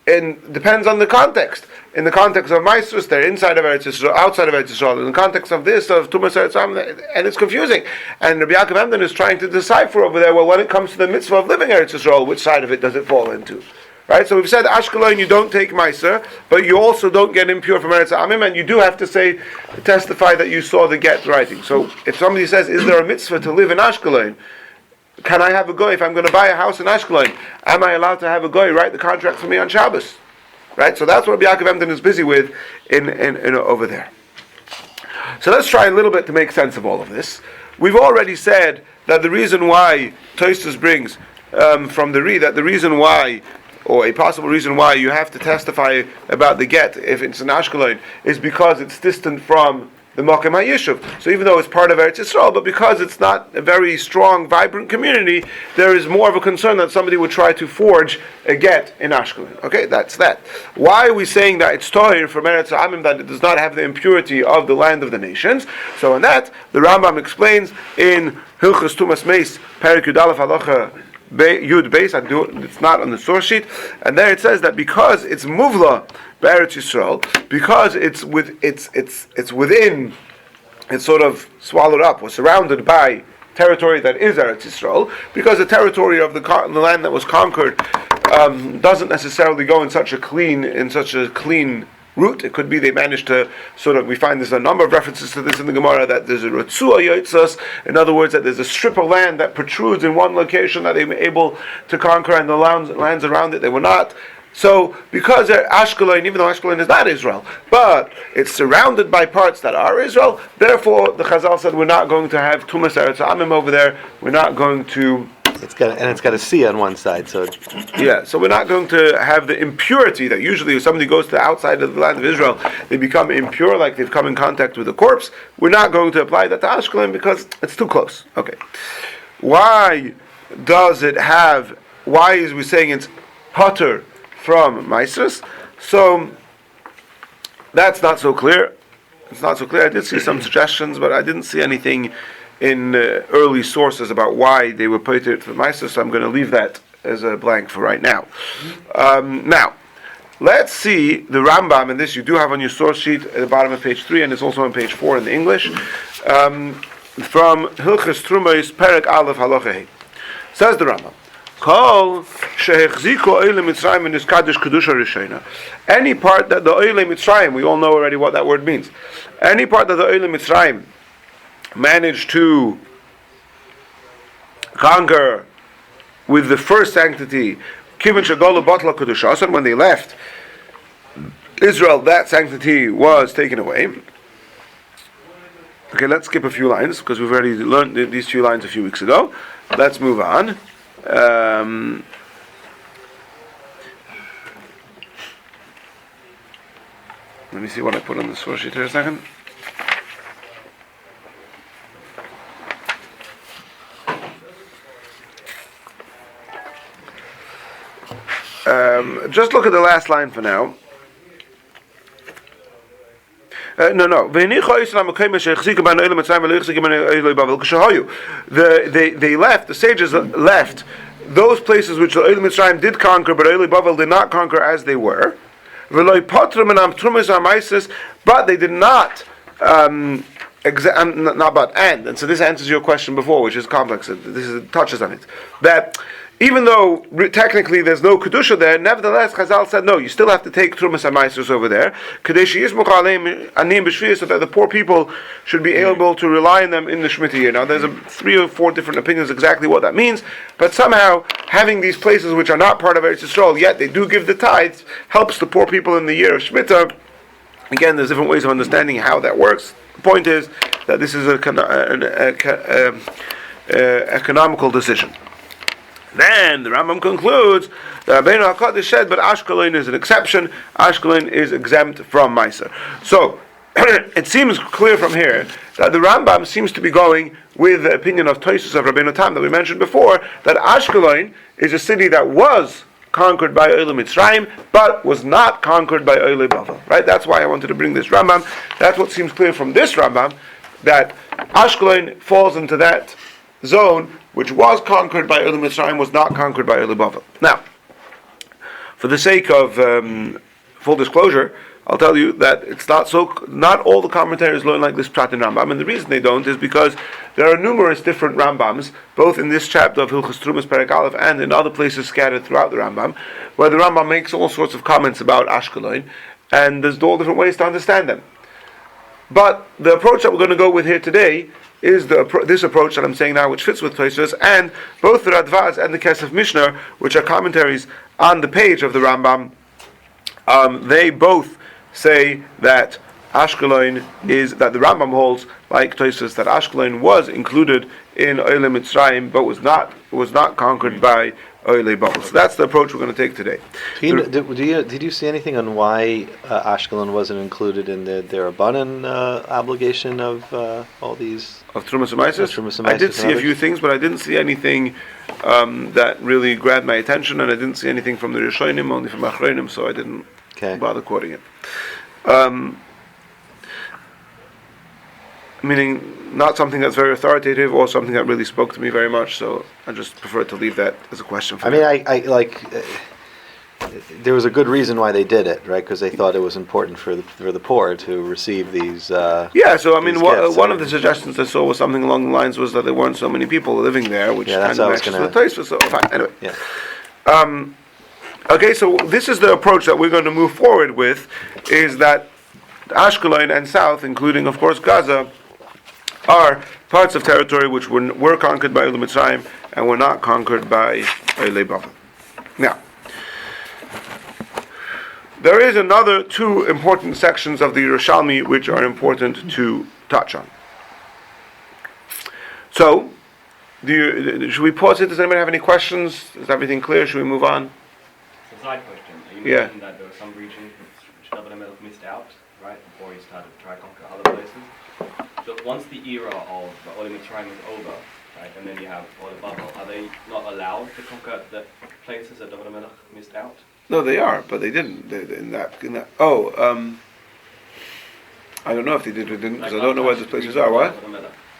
depends on the context. In the context of Maestros, they're inside of Eretz Yisrael, outside of Eretz Yisrael. In the context of this, of Tumas Eretz Amim, and it's confusing. And Rabbi Yaakov Emden is trying to decipher over there, well, when it comes to the mitzvah of living Eretz Yisrael, which side of it does it fall into? Right? So we've said, Ashkelon, you don't take Meiser, but you also don't get impure from Eretz Amim, and you do have to testify that you saw the get writing. So if somebody says, is there a mitzvah to live in Ashkelon? Can I have a goy if I'm going to buy a house in Ashkelon? Am I allowed to have a goy write the contract for me on Shabbos? Right, so that's what Rabbi Yaakov Emden is busy with in over there. So let's try a little bit to make sense of all of this. We've already said that the reason why Tosfos brings from the Ri, that the reason why, or a possible reason why you have to testify about the get if it's in Ashkelon, is because it's distant from the Makom HaYishuv. So even though it's part of Eretz Yisrael, but because it's not a very strong, vibrant community, there is more of a concern that somebody would try to forge a get in Ashkelon. Okay, that's that. Why are we saying that it's Tohir from Eretz Amim, that it does not have the impurity of the land of the nations? So in that, the Rambam explains in Hilchos Tumas Meis, Perek Yud Aleph Halacha Yud Beis, it's not on the source sheet, and there it says that because it's Muvla Eretz Yisrael, because it's within, it's sort of swallowed up, or surrounded by territory that is Eretz Yisrael, because the territory of the land that was conquered doesn't necessarily go in such a clean route. It could be they managed to we find there's a number of references to this in the Gemara, that there's a Ratzua Yotzas, in other words, that there's a strip of land that protrudes in one location that they were able to conquer, and the lands around it they were not. So, because Ashkelon, even though Ashkelon is not Israel, but it's surrounded by parts that are Israel, therefore the Chazal said we're not going to have Tumas Eretz Amim over there, we're not going to... It's got a C on one side, so so we're not going to have the impurity that usually if somebody goes to the outside of the land of Israel, they become impure, like they've come in contact with a corpse. We're not going to apply that to Ashkelon because it's too close. Okay. Why is we saying it's Potter from Maestros? So that's not so clear. It's not so clear. I did see some suggestions, but I didn't see anything in early sources about why they were put it for Maestros, so I'm going to leave that as a blank for right now. Now, let's see the Rambam, and this you do have on your source sheet at the bottom of page 3, and it's also on page 4 in the English, from Hilchos Trumos, Perek Aleph Halacha Hey. Says the Rambam, any part that the Oile Mitzrayim, we all know already what that word means, any part that the Oile Mitzrayim managed to conquer with the first sanctity, when they left Israel, that sanctity was taken away. Okay, let's skip a few lines because we've already learned these few lines a few weeks ago. Let's move on. Let me see what I put on the source sheet here a second. Just look at the last line for now. No. They left. The sages left those places which the Oil Mitzrayim did conquer, but Oil Bavel did not conquer as they were. But they did not. Not but and so this answers your question before, which is complex. Touches on it. That even though technically there's no kedusha there, nevertheless Chazal said no. You still have to take trumas and maasros over there, so that the poor people should be able to rely on them in the Shemitah year. Now there's 3 or 4 different opinions exactly what that means, but somehow having these places which are not part of Eretz Yisrael yet they do give the tithes helps the poor people in the year of Shemitah. Again, there's different ways of understanding how that works. The point is that this is an economical decision. Then the Rambam concludes that Rabbeinu HaKadosh said, but Ashkelon is an exception. Ashkelon is exempt from Meiser. So it seems clear from here that the Rambam seems to be going with the opinion of Tosfos of Rabbeinu Tam that we mentioned before, that Ashkelon is a city that was conquered by Oil Mitzrayim, but was not conquered by Oil Bavel. Right? That's why I wanted to bring this Rambam. That's what seems clear from this Rambam, that Ashkelon falls into that zone which was conquered by Oil Mitzrayim, was not conquered by Oil Bavel. Now, for the sake of full disclosure, I'll tell you that it's not all the commentators learn like this Pshat in Rambam, and the reason they don't is because there are numerous different Rambams, both in this chapter of Hilchos Trumas Perek Aleph and in other places scattered throughout the Rambam, where the Rambam makes all sorts of comments about Ashkelon, and there's all different ways to understand them. But the approach that we're going to go with here today is this approach that I'm saying now, which fits with Tosfos, and both the Radvaz and the Kesef Mishnah, which are commentaries on the page of the Rambam, they both say that Ashkelon is, that the Rambam holds, like Tosfos, that Ashkelon was included in Oil Mitzrayim, but was not conquered by Oil Bavel. So that's the approach we're going to take today. Did you see anything on why Ashkelon wasn't included in the Rabbanan obligation of all these? Of Trumas and Maasros? I did see a few things, but I didn't see anything that really grabbed my attention, and I didn't see anything from the Rishonim, only from Achronim, so I didn't bother quoting it. Meaning not something that's very authoritative or something that really spoke to me very much, so I just prefer to leave that as a question for me. I there was a good reason why they did it, right? Because they thought it was important for the poor to receive these. So I mean, one of the suggestions I saw was something along the lines was that there weren't so many people living there, which kind of matches the taste. So fine. Anyway. Yeah. Okay, so this is the approach that we're going to move forward with, is that Ashkelon and south, including of course Gaza, are parts of territory which were conquered by Oil Mitzrayim and were not conquered by Oil Bavel. Now, there is another 2 important sections of the Yerushalmi which are important to touch on. So, should we pause it? Does anybody have any questions? Is everything clear? Should we move on? It's a side question. You mentioned that there were some regions which David HaMelech missed out, right, before he started to try to conquer other places. So once the era of the Oil Mitzrayim is over, right, and then you have Oil Bavel, are they not allowed to conquer the places that David HaMelech missed out? No, they are, but they didn't. I don't know if they did or didn't, because I don't know where those places are. What?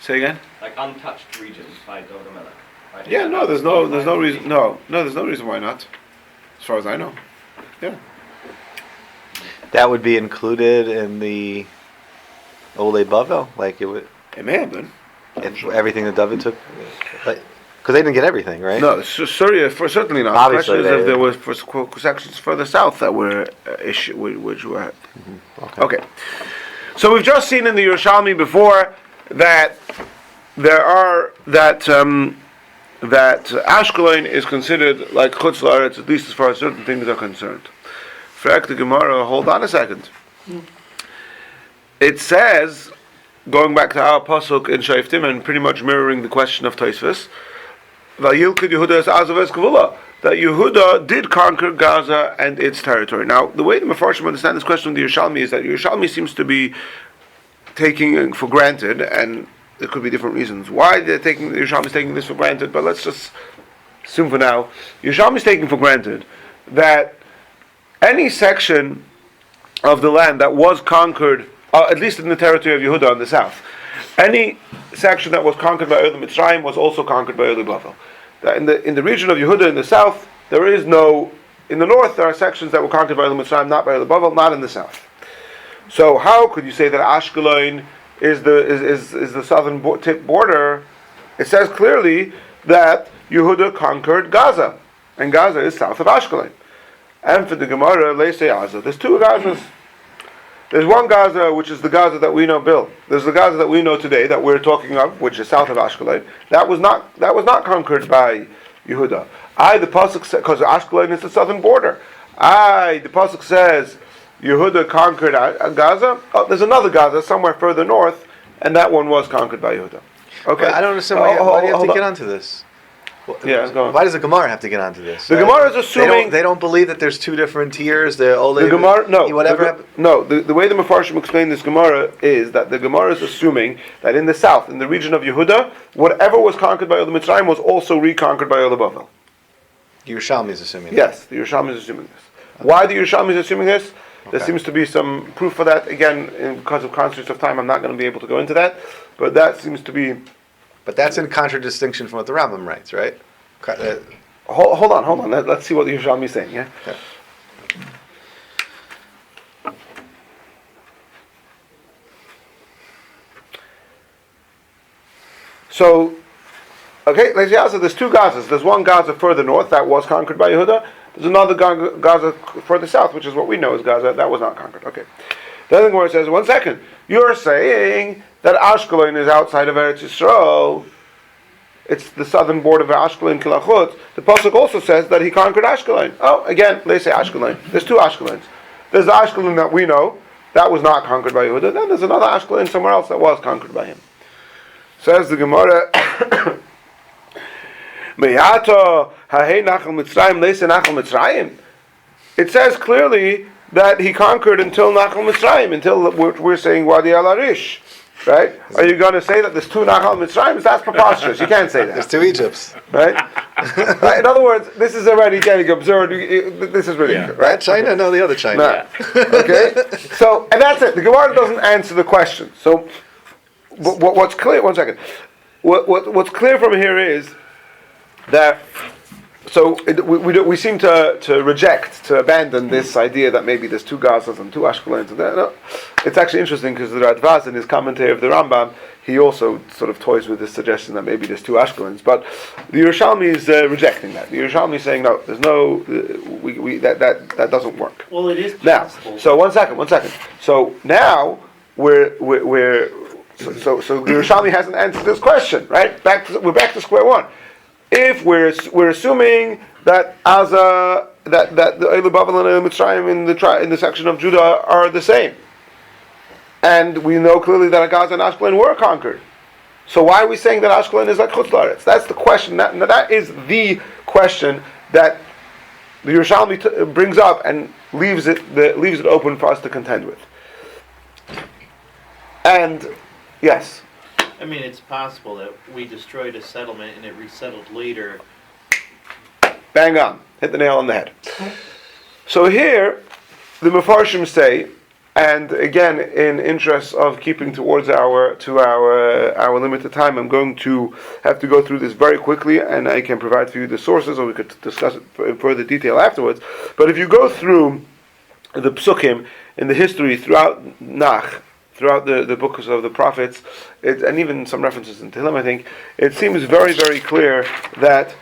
Say again? Like untouched regions by David HaMelech. Right? Yeah, no, there's no reason. No, there's no reason why not. As far as I know. Yeah. That would be included in the Ole Bavel, like it would. It may have been. Everything that David took, because they didn't get everything, right? No, Syria for certainly not. Obviously, the question is if there were sections further south that were which were. Mm-hmm. Okay. So we've just seen in the Yerushalmi before that there are that Ashkelon is considered like Chutz La'aretz, at least as far as certain things are concerned. Frag the Gemara, hold on a second. It says, going back to our pasuk in Shoftim and pretty much mirroring the question of Tosfos, that Yehuda did conquer Gaza and its territory. Now, the way the Mefarshim understand this question of the Yerushalmi is that Yerushalmi seems to be taking for granted, and there could be different reasons why the Yerushalmi is taking this for granted, but let's just assume for now, Yerushalmi is taking for granted that any section of the land that was conquered at least in the territory of Yehuda in the south. Any section that was conquered by Olam Mitzrayim was also conquered by Olam Bavel. In the region of Yehuda in the south, there is no. In the north, there are sections that were conquered by Olam Mitzrayim, not by Olam Bavel, not in the south. So how could you say that Ashkelon is the southern tip border? It says clearly that Yehuda conquered Gaza, and Gaza is south of Ashkelon. And for the Gemara, they say Gaza. There's two Gazas. There's one Gaza, which is the Gaza that we know, Bill. There's the Gaza that we know today, that we're talking of, which is south of Ashkelon. That was not conquered by Yehuda. The pasuk says, because Ashkelon is the southern border. The pasuk says Yehuda conquered Gaza. Oh, there's another Gaza somewhere further north, and that one was conquered by Yehuda. Okay. Well, I don't understand why do you have to get onto this? Go on. Why does the Gemara have to get onto this? The Gemara is assuming they don't believe that there's two different tiers. The Gemara, no. The way the Mefarshim explain this Gemara is that the Gemara is assuming that in the south, in the region of Yehuda, whatever was conquered by Olam Mitzrayim was also reconquered by Olam Bavel. The Yerushalmi is assuming that. Yes, the Yerushalmi is assuming this. Why the Yerushalmi is assuming this? There seems to be some proof for that. Again, because of constraints of time, I'm not going to be able to go into that. But that seems to be. But that's in contradistinction from what the Rambam writes, right? Hold on. Let's see what the Yerushalmi is saying. Yeah. Okay. So, there's two Gazas. There's one Gaza further north that was conquered by Yehuda. There's another Gaza further south, which is what we know as Gaza, that was not conquered. Okay. Then the Gemara says, 1 second, you're saying that Ashkelon is outside of Eretz Yisrael. It's the southern border of Ashkelon, Kilachut. The pasuk also says that he conquered Ashkelon. Oh, again, they say Ashkelon. There's two Ashkelons. There's the Ashkelon that we know, that was not conquered by Yehuda. Then there's another Ashkelon somewhere else that was conquered by him. Says the Gemara, it says clearly that he conquered until Nachal Mitzrayim, until we're saying Wadi al-Arish. Right? Are you going to say that there's two Nachal Mitzrayim? That's preposterous. You can't say that. There's two Egypts. Right? Right? In other words, this is already getting absurd. This is ridiculous. Right? That China? No, the other China. No. Okay? So, and that's it. The Gemara doesn't answer the question. So, what's clear, 1 second. What's clear from here is that we seem to reject, to abandon this idea that maybe there's two Gazas and two Ashkelons. No, it's actually interesting because the Radvaz, in his commentary of the Rambam, he also sort of toys with this suggestion that maybe there's two Ashkelons. But the Yerushalmi is rejecting that. The Yerushalmi is saying no, there's no, that doesn't work. Well, it is Now, possible. so 1 second. So now we're so the Yerushalmi hasn't answered this question, right? We're back to square one. If we're assuming that that the Olam Bavel and Olam Mitzrayim in the section of Judah are the same, and we know clearly that Gaza and Ashkelon were conquered, so why are we saying that Ashkelon is like Chutz La'aretz? That's the question. That is the question that the Yerushalmi brings up and leaves it open for us to contend with. And yes. I mean, it's possible that we destroyed a settlement and it resettled later. Bang on. Hit the nail on the head. So here, the Mefarshim say, and again, in interest of keeping towards our limited time, I'm going to have to go through this very quickly, and I can provide for you the sources, or we could discuss it in further detail afterwards. But if you go through the Psukim in the history throughout the books of the prophets, and even some references in Tehillim, I think, it seems very, very clear that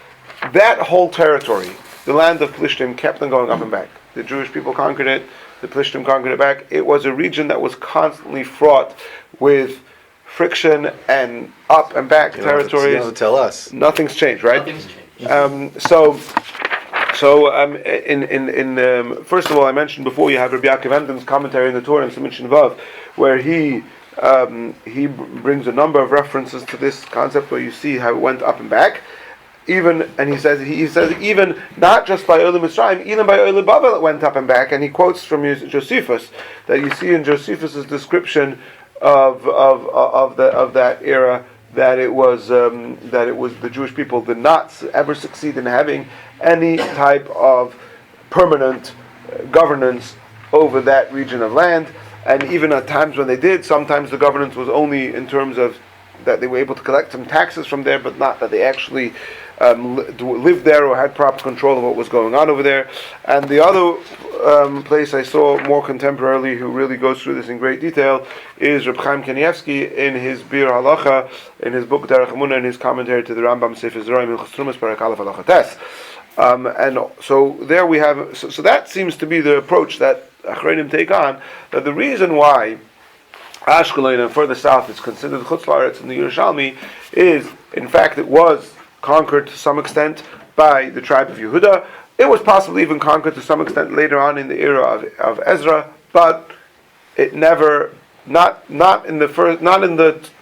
whole territory, the land of Plishtim, kept on going up and back. The Jewish people conquered it, the Plishtim conquered it back. It was a region that was constantly fraught with friction and up and back territories. You don't have to tell us. Nothing's changed, right? Nothing's changed. First of all, I mentioned before, you have Rabbi Yaakov Emden's commentary in the Torah in Siman Shin Vav, where he brings a number of references to this concept where you see how it went up and back. He says even not just by Olam Mitzrayim, even by Olam Bavel it went up and back. And he quotes from Josephus that you see in Josephus's description of that era that it was the Jewish people did not ever succeed in having any type of permanent governance over that region of land. and even at times when they did, sometimes the governance was only in terms of that they were able to collect some taxes from there, but not that they actually lived there or had proper control of what was going on over there. And the other place I saw more contemporarily, who really goes through this in great detail, is Reb Chaim Kanievsky in his Bir Halacha, in his book Derech Emunah, in his commentary to the Rambam Sefer Zeraim Hilchos Trumas Perek Aleph Halacha Tes. And so there we have. So that seems to be the approach that Achronim take on. That the reason why Ashkelon and further south is considered Chutz La'aretz in the Yerushalmi is, in fact, it was conquered to some extent by the tribe of Yehuda. It was possibly even conquered to some extent later on in the era of Ezra, but it never, not in the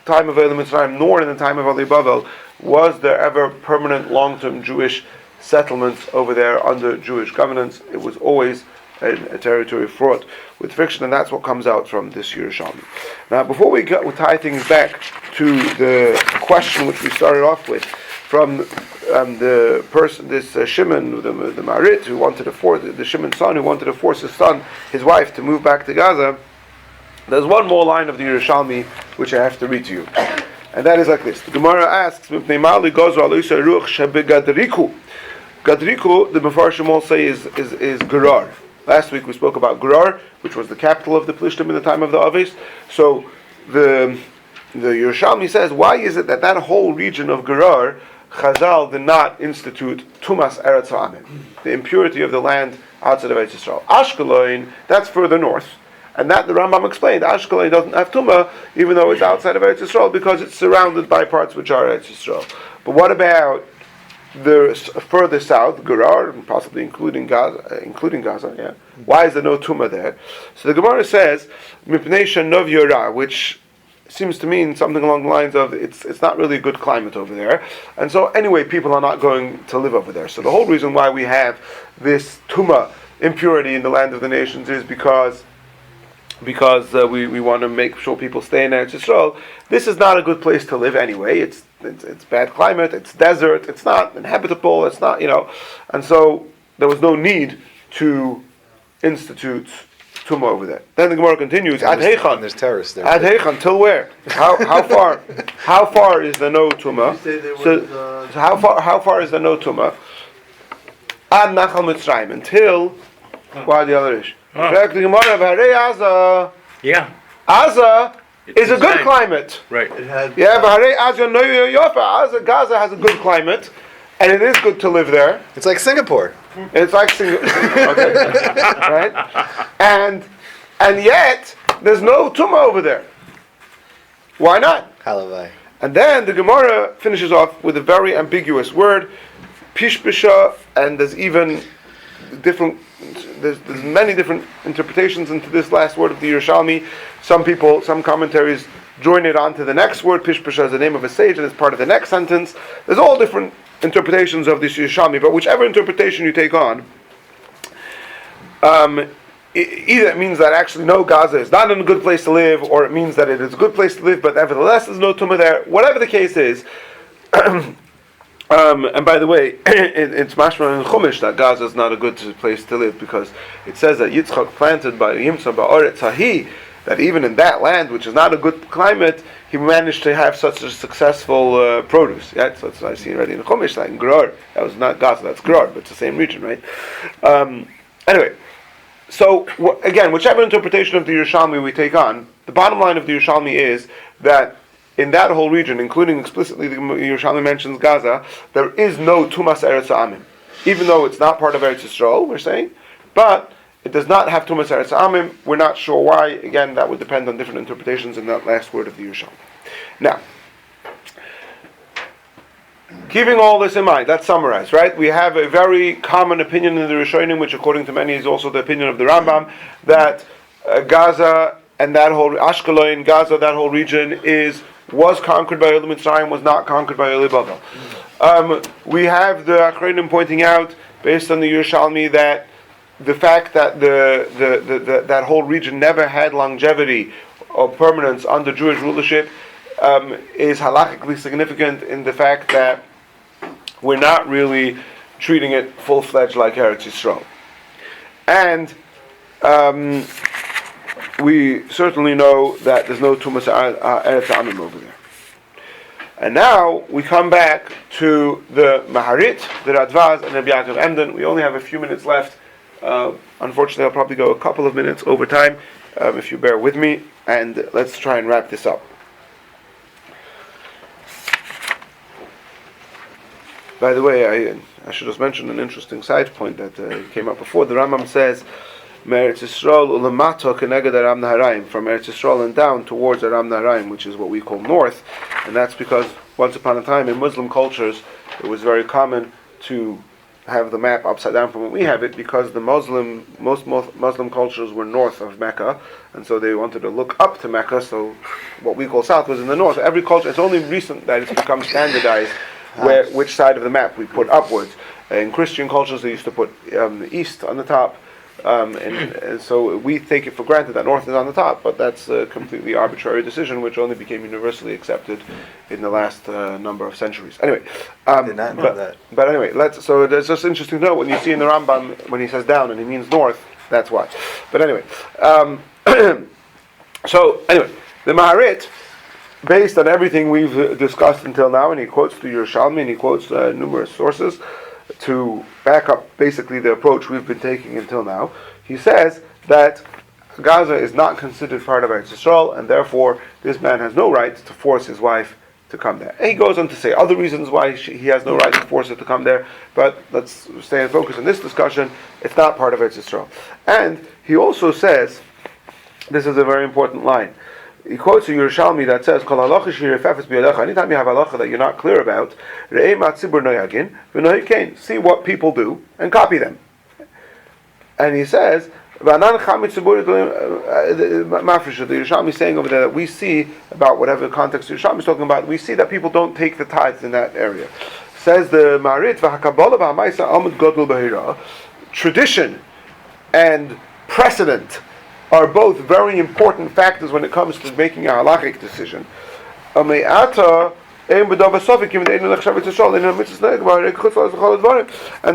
time of Elam Mitzrayim, nor in the time of Ali Bavel, was there ever permanent long-term Jewish settlements over there under Jewish governance. It was always a territory fraught with friction, and that's what comes out from this Yerushalmi. Now, before we tie things back to the question which we started off with, from the person, this Shimon, the Marit, who wanted to force the Shimon's son, who wanted to force his wife, to move back to Gaza. There's one more line of the Yerushalmi which I have to read to you, and that is like this. The Gemara asks, Gadriku, the Mefarshim all say is Gerar. Last week we spoke about Gerar, which was the capital of the Plishtim in the time of the Aves. So the Yerushalmi says, why is it that whole region of Gerar, Chazal did not institute Tumas Eretz Ha'amim, the impurity of the land outside of Eretz Yisrael? Ashkelon, that's further north, and that the Rambam explained. Ashkelon doesn't have Tumah, even though it's outside of Eretz Yisrael, because it's surrounded by parts which are Eretz Yisrael. But what about the further south, Gerar, and possibly including Gaza, yeah. Why is there no Tumah there? So the Gemara says, Mipnei Shanov Yorah, which seems to mean something along the lines of it's not really a good climate over there, and so anyway people are not going to live over there. So the whole reason why we have this Tumah impurity in the land of the nations is because we want to make sure people stay in Eretz Yisrael. This is not a good place to live anyway. It's bad climate, it's desert, it's not inhabitable, it's not, and so there was no need to institute Tumah over there. Then the Gemara continues, Ad Heichan. There's terrorists there. Ad Heichan, till where? How far? How far is the no Tumah? So how far is the no Tumah? Ad Nachal Mitzrayim, until why the other ish? The Gemara, V'harei Aza. Yeah. Aza is a good climate. Right. Yeah, V'harei Aza no Yofa. Gaza has a good climate, and it is good to live there. It's like Singapore. It's like Singapore, okay. Right? And yet there's no Tumah over there. Why not? Halavai. And then the Gemara finishes off with a very ambiguous word, pishpisha, and there's even different. There's many different interpretations into this last word of the Yerushalmi. Some commentaries join it onto the next word. Pishpisha is the name of a sage, and it's part of the next sentence. There's all different interpretations of this Yerushalmi, but whichever interpretation you take on, either it means that actually no, Gaza is not in a good place to live, or it means that it is a good place to live, but nevertheless there's no Tumah there. Whatever the case is, and by the way, it's mashma in Chumash that Gaza is not a good place to live, because it says that Yitzchak planted by Yimsa Ba'oretz Hahi, that even in that land, which is not a good climate, he managed to have such a successful produce. Yeah, so that's what I see already in Chumash, like in Gerar. That was not Gaza, that's Gerar, but it's the same region, right? Anyway, so again, whichever interpretation of the Yerushalmi we take on, the bottom line of the Yerushalmi is that in that whole region, including explicitly the Yerushalmi mentions Gaza, there is no Tumas Eretz Ha'amim. Even though it's not part of Eretz Yisrael, we're saying, but it does not have Tumas Eretz Ha'amim. We're not sure why. Again, that would depend on different interpretations in that last word of the Yerushalmi. Now, keeping all this in mind, let's summarize, right? We have a very common opinion in the Rishonim, which according to many is also the opinion of the Rambam, that Gaza and that whole Ashkelon, Gaza, that whole region was conquered by Elam Mitzrayim, was not conquered by Eli Bavel. We have the Achronim pointing out, based on the Yerushalmi, that the fact that that whole region never had longevity or permanence under Jewish rulership is halachically significant in the fact that we're not really treating it full-fledged like Eretz Yisrael. And we certainly know that there's no Tumas Eretz Amim over there. And now we come back to the Maharit, the Radvaz, and the Yaakov Emden. We only have a few minutes left. Unfortunately, I'll probably go a couple of minutes over time, if you bear with me, and let's try and wrap this up. By the way, I should just mention an interesting side point that came up before. The Rambam says, Meretz Yisrael ulamato keneged Aram Naharaim, from Eretz Yisrael and down towards Aram Naharaim, which is what we call north, and that's because once upon a time in Muslim cultures it was very common to have the map upside down from what we have it, because the most Muslim cultures were north of Mecca, and so they wanted to look up to Mecca, so what we call south was in the north. Every culture, it's only recent that it's become standardized which side of the map we put upwards. In Christian cultures they used to put the east on the top, and so we take it for granted that north is on the top, but that's a completely arbitrary decision which only became universally accepted in the last number of centuries. Anyway, I did not know that. But anyway, so it's just interesting to know when you see in the Rambam when he says down and he means north, that's why. But anyway, so anyway, the Maharit, based on everything we've discussed until now, and he quotes the Yerushalmi and he quotes numerous sources to back up basically the approach we've been taking until now, he says that Gaza is not considered part of Eretz Yisrael, and therefore this man has no right to force his wife to come there. And he goes on to say other reasons why he has no right to force her to come there, but let's stay and focus on this discussion. It's not part of Eretz Yisrael. And he also says, this is a very important line, he quotes a Yerushalmi that says, "Kol halacha shirefefes biyalecha." Anytime you have halacha that you're not clear about, re'ei matzibur noyagin v'noyikein. See what people do and copy them. And he says, "V'anan chamit tzibur mafresh." The Yerushalmi is saying over there that we see about whatever context the Yerushalmi is talking about. We see that people don't take the tithes in that area. Says the Maharit, "V'hakabola v'hamaisa amud godol b'hira." Tradition and precedent are both very important factors when it comes to making a halachic decision. And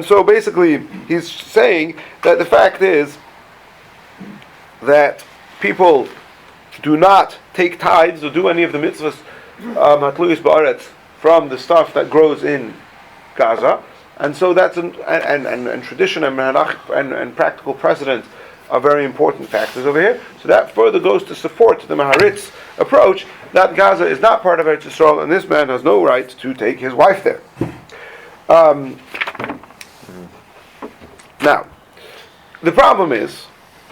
so basically he's saying that the fact is that people do not take tithes or do any of the mitzvahs from the stuff that grows in Gaza, and so that's and tradition and practical precedent are very important factors over here. So that further goes to support the Maharit's approach that Gaza is not part of Eretz Yisrael, and this man has no right to take his wife there. Now, the problem is,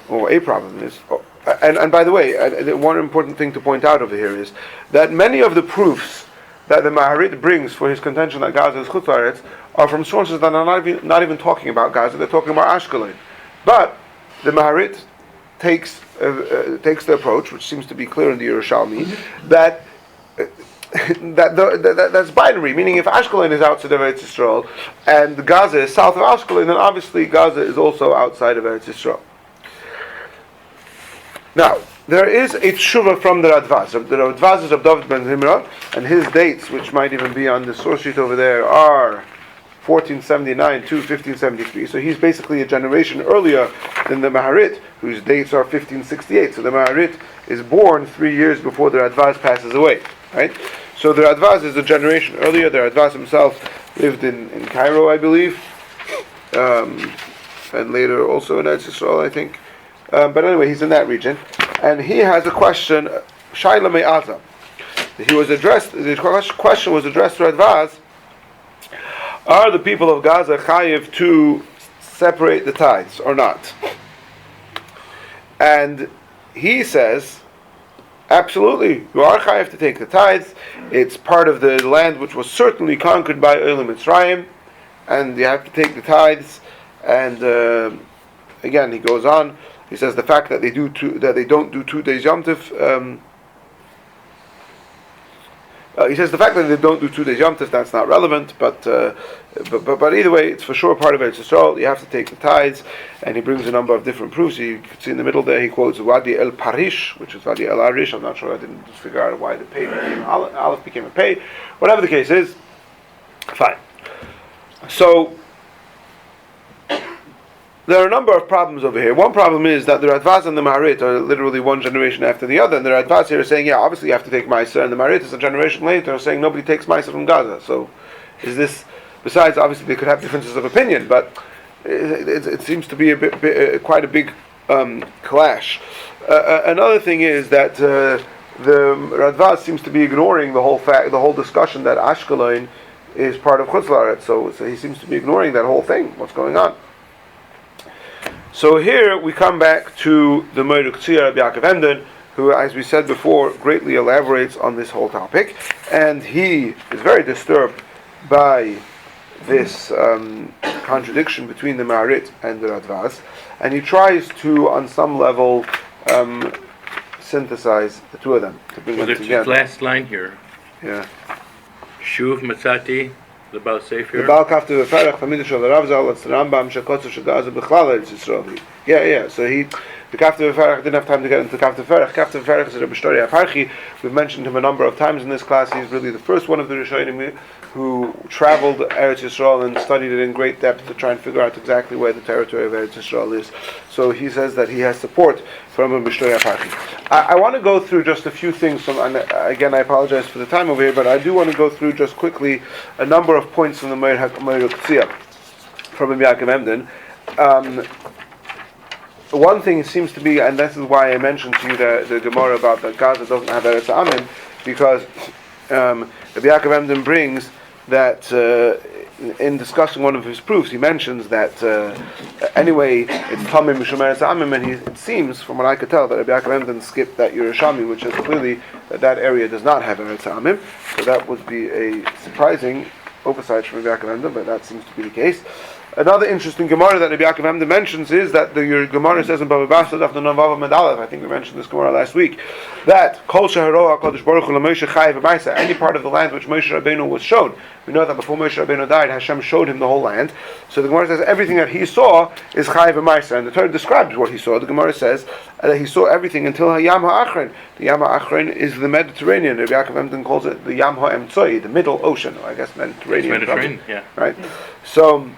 and by the way, one important thing to point out over here is that many of the proofs that the Maharit brings for his contention that Gaza is Chutz La'aretz are from sources that are not even talking about Gaza, they're talking about Ashkelon. But the Maharit takes the approach, which seems to be clear in the Yerushalmi, that that's binary, meaning if Ashkelon is outside of Eretz Yisrael and Gaza is south of Ashkelon, then obviously Gaza is also outside of Eretz Yisrael. Now, there is a tshuva from the Radvaz. The Radvaz is of David ben Zimra, and his dates, which might even be on the source sheet over there, are 1479 to 1573. So he's basically a generation earlier than the Maharit, whose dates are 1568. So the Maharit is born 3 years before the Radvaz passes away. Right? So the Radvaz is a generation earlier. The Radvaz himself lived in Cairo, I believe, and later also in Eretz Yisrael, I think. But anyway, he's in that region, and he has a question. Shaila me'aza. The question was addressed to Radvaz. Are the people of Gaza chayiv to separate the tithes or not? And he says, absolutely, you are chayiv to take the tithes. It's part of the land which was certainly conquered by Olam Mitzrayim, and you have to take the tithes. And again, he goes on. He says the fact that they don't do 2 days Yom Tov. He says the fact that they don't do 2 days Yom Tov, that's not relevant, but either way, it's for sure part of Eretz Yisrael. You have to take the tithes, and he brings a number of different proofs. You can see in the middle there, he quotes Wadi El Parish, which is Wadi El Arish. I'm not sure, I didn't figure out why the pay became Aleph became a pay. Whatever the case is, fine. So, there are a number of problems over here. One problem is that the Radvaz and the Maharit are literally one generation after the other, and the Radvaz here is saying, yeah, obviously you have to take Meiser, and the Maharit is a generation later saying nobody takes Meiser from Gaza. So, is this, besides, obviously they could have differences of opinion, but it seems to be quite a big clash. Another thing is that the Radvaz seems to be ignoring the whole discussion that Ashkelon is part of Chutz La'aretz. So he seems to be ignoring that whole thing. What's going on? So here we come back to the Moed K'tzia Rabbi Yaakov Emden, who, as we said before, greatly elaborates on this whole topic, and he is very disturbed by this contradiction between the Maharit and the Radvaz, and he tries to, on some level, synthesize the two of them to bring them There's together. this last line here. Yeah. Shuv Matzati, the Baal Sefer. The Baal Kaftu V'Ferach Famid Shel Rav Zal It's the Rambam Shekotzu Shegaza B'Chlal Eretz Yisrael. Yeah. So the Kaftu V'Ferach didn't have time to get into the Kaftu V'Ferach. Kaftu V'Ferach is a Rebbe Shtori Aparchi. We've mentioned him a number of times in this class. He's really the first one of the Rishonim who traveled Eretz Yisrael and studied it in great depth to try and figure out exactly where the territory of Eretz Yisrael is. So he says that he has support from Rebbe Shtori Aparchi. I want to go through just a few things. And again, I apologize for the time over here, but I do want to go through just quickly a number of points from the Moed K'tzia from Rabbi Yaakov Emden. One thing seems to be, and this is why I mentioned to you the Gemara about that Gaza doesn't have Eretz Amim, because Rabbi Yaakov Emden brings that in discussing one of his proofs, he mentions that anyway it's Tamim Mishum Eretz Amim, and it seems, from what I could tell, that Rabbi Yaakov Emden skipped that Yerushalmi, which is clearly that area does not have Eretz Amim. So that would be a surprising oversight from Rabbi Yaakov Emden, but that seems to be the case. Another interesting Gemara that Rabbi Yaakov Emden mentions is that the Gemara says in Bava Basra after Navav Medalev, I think we mentioned this Gemara last week, that Kol Sheharoah Kodesh Baruch Hu LaMoshe Chayav V'Maisa, any part of the land which Moshe Rabbeinu was shown. We know that before Moshe Rabbeinu died, Hashem showed him the whole land. So the Gemara says everything that he saw is Chayav V'Maisa, and the Torah describes what he saw. The Gemara says that he saw everything until Hayam HaAchron. The Yam HaAchron is the Mediterranean. Rabbi Yaakov Emden calls it the Yam HaEmtzoi, the Middle Ocean, or I guess Mediterranean. Yeah. Right. So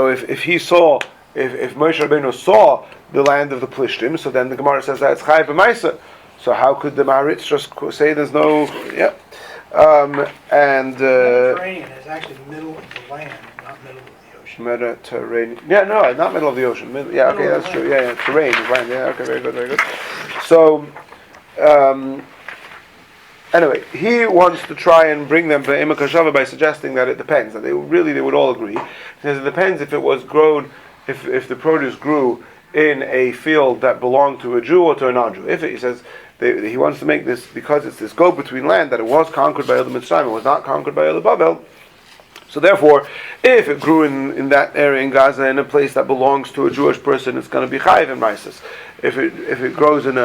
if he saw, if Moshe Rabbeinu saw the land of the Plishtim, so then the Gemara says that it's Chayav B'Maisa. So how could the Maharitz just say there's no? Yeah. Mediterranean is actually the middle of the land, not middle of the ocean. Mediterranean. Yeah, no, not middle of the ocean. Yeah, okay, that's true. Yeah, terrain is land. Yeah, okay, very good. So. Anyway, he wants to try and bring them to Ima Kashava by suggesting that it depends, and they would all agree. He says it depends if it was grown, if the produce grew in a field that belonged to a Jew or to a non-Jew. He says he wants to make this, because it's this go-between land, that it was conquered by Elam Mitzrayim, it was not conquered by Elam Babel. So therefore, if it grew in that area in Gaza, in a place that belongs to a Jewish person, it's going to be Chayiv and Maisis. If it grows in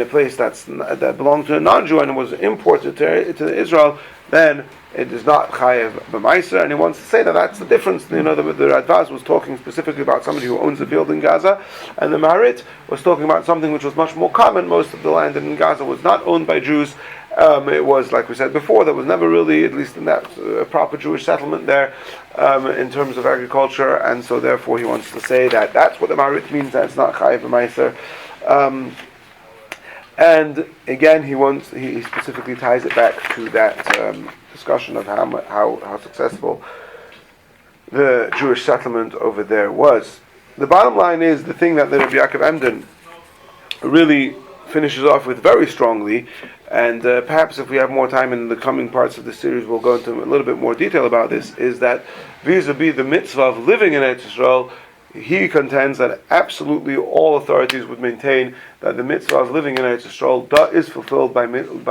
a place that belonged to a non-Jew and was imported to Israel, then it is not chayav b'maiser. And he wants to say that that's the difference. The Radvaz was talking specifically about somebody who owns a field in Gaza, and the Maharit was talking about something which was much more common. Most of the land in Gaza was not owned by Jews. It was, like we said before, there was never really, at least in that proper Jewish settlement there, in terms of agriculture, and so therefore he wants to say that that's what the Maharit means, that it's not chayav b'maiser. And again, he specifically ties it back to that discussion of how successful the Jewish settlement over there was. The bottom line is, the thing that the Rabbi Yaakov Emden really finishes off with very strongly, and perhaps if we have more time in the coming parts of the series, we'll go into a little bit more detail about this, is that vis-a-vis the mitzvah of living in Eretz Yisrael, he contends that absolutely all authorities would maintain that the mitzvah of living in Eretz Yisrael is fulfilled by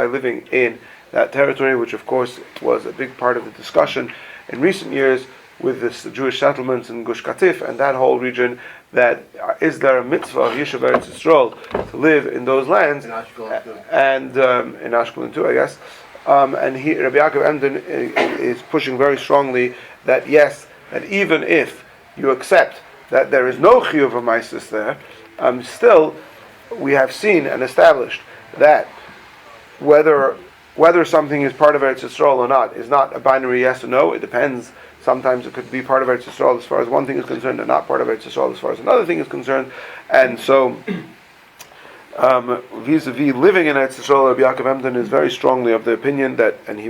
living in that territory, which of course was a big part of the discussion in recent years with the Jewish settlements in Gush Katif and that whole region, that is there a mitzvah of Yishuv Eretz Yisrael to live in those lands, and in Ashkelon too, I guess. And Rabbi Yaakov Emden is pushing very strongly that yes, that even if you accept that there is no chiyuv of maisis there, still we have seen and established that whether whether something is part of Eretz Yisrael or not is not a binary yes or no. It depends. Sometimes it could be part of Eretz Yisrael as far as one thing is concerned, and not part of Eretz Yisraal as far as another thing is concerned. And so, vis-a-vis living in Eretz Yisrael, Rabbi Yaakov Emden is very strongly of the opinion that, and he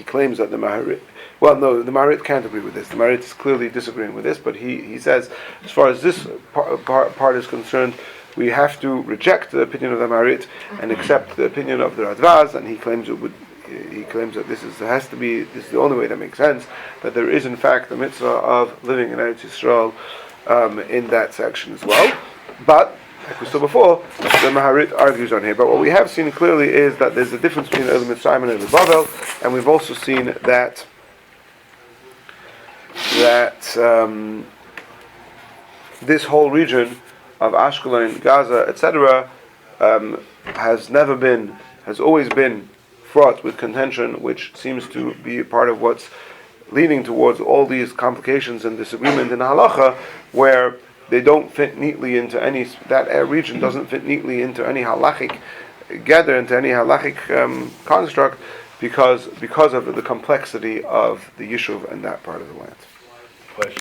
claims that the Maharit, well, no, the Maharit can't agree with this. The Maharit is clearly disagreeing with this, but he says, as far as this part is concerned, we have to reject the opinion of the Maharit and accept the opinion of the Radvaz, and he claims that this is the only way that makes sense, that there is in fact the mitzvah of living in Eretz Yisrael in that section as well. But, like we saw before, the Maharit argues on here. But what we have seen clearly is that there's a difference between Elam Mitzrayim and Elam Bavel, and we've also seen that this whole region of Ashkelon, Gaza, etc., has always been fraught with contention, which seems to be part of what's leading towards all these complications and disagreement in halacha, where they don't fit neatly into that region doesn't fit neatly into any halachic gather, into any halachic construct, because of the complexity of the yishuv in that part of the land.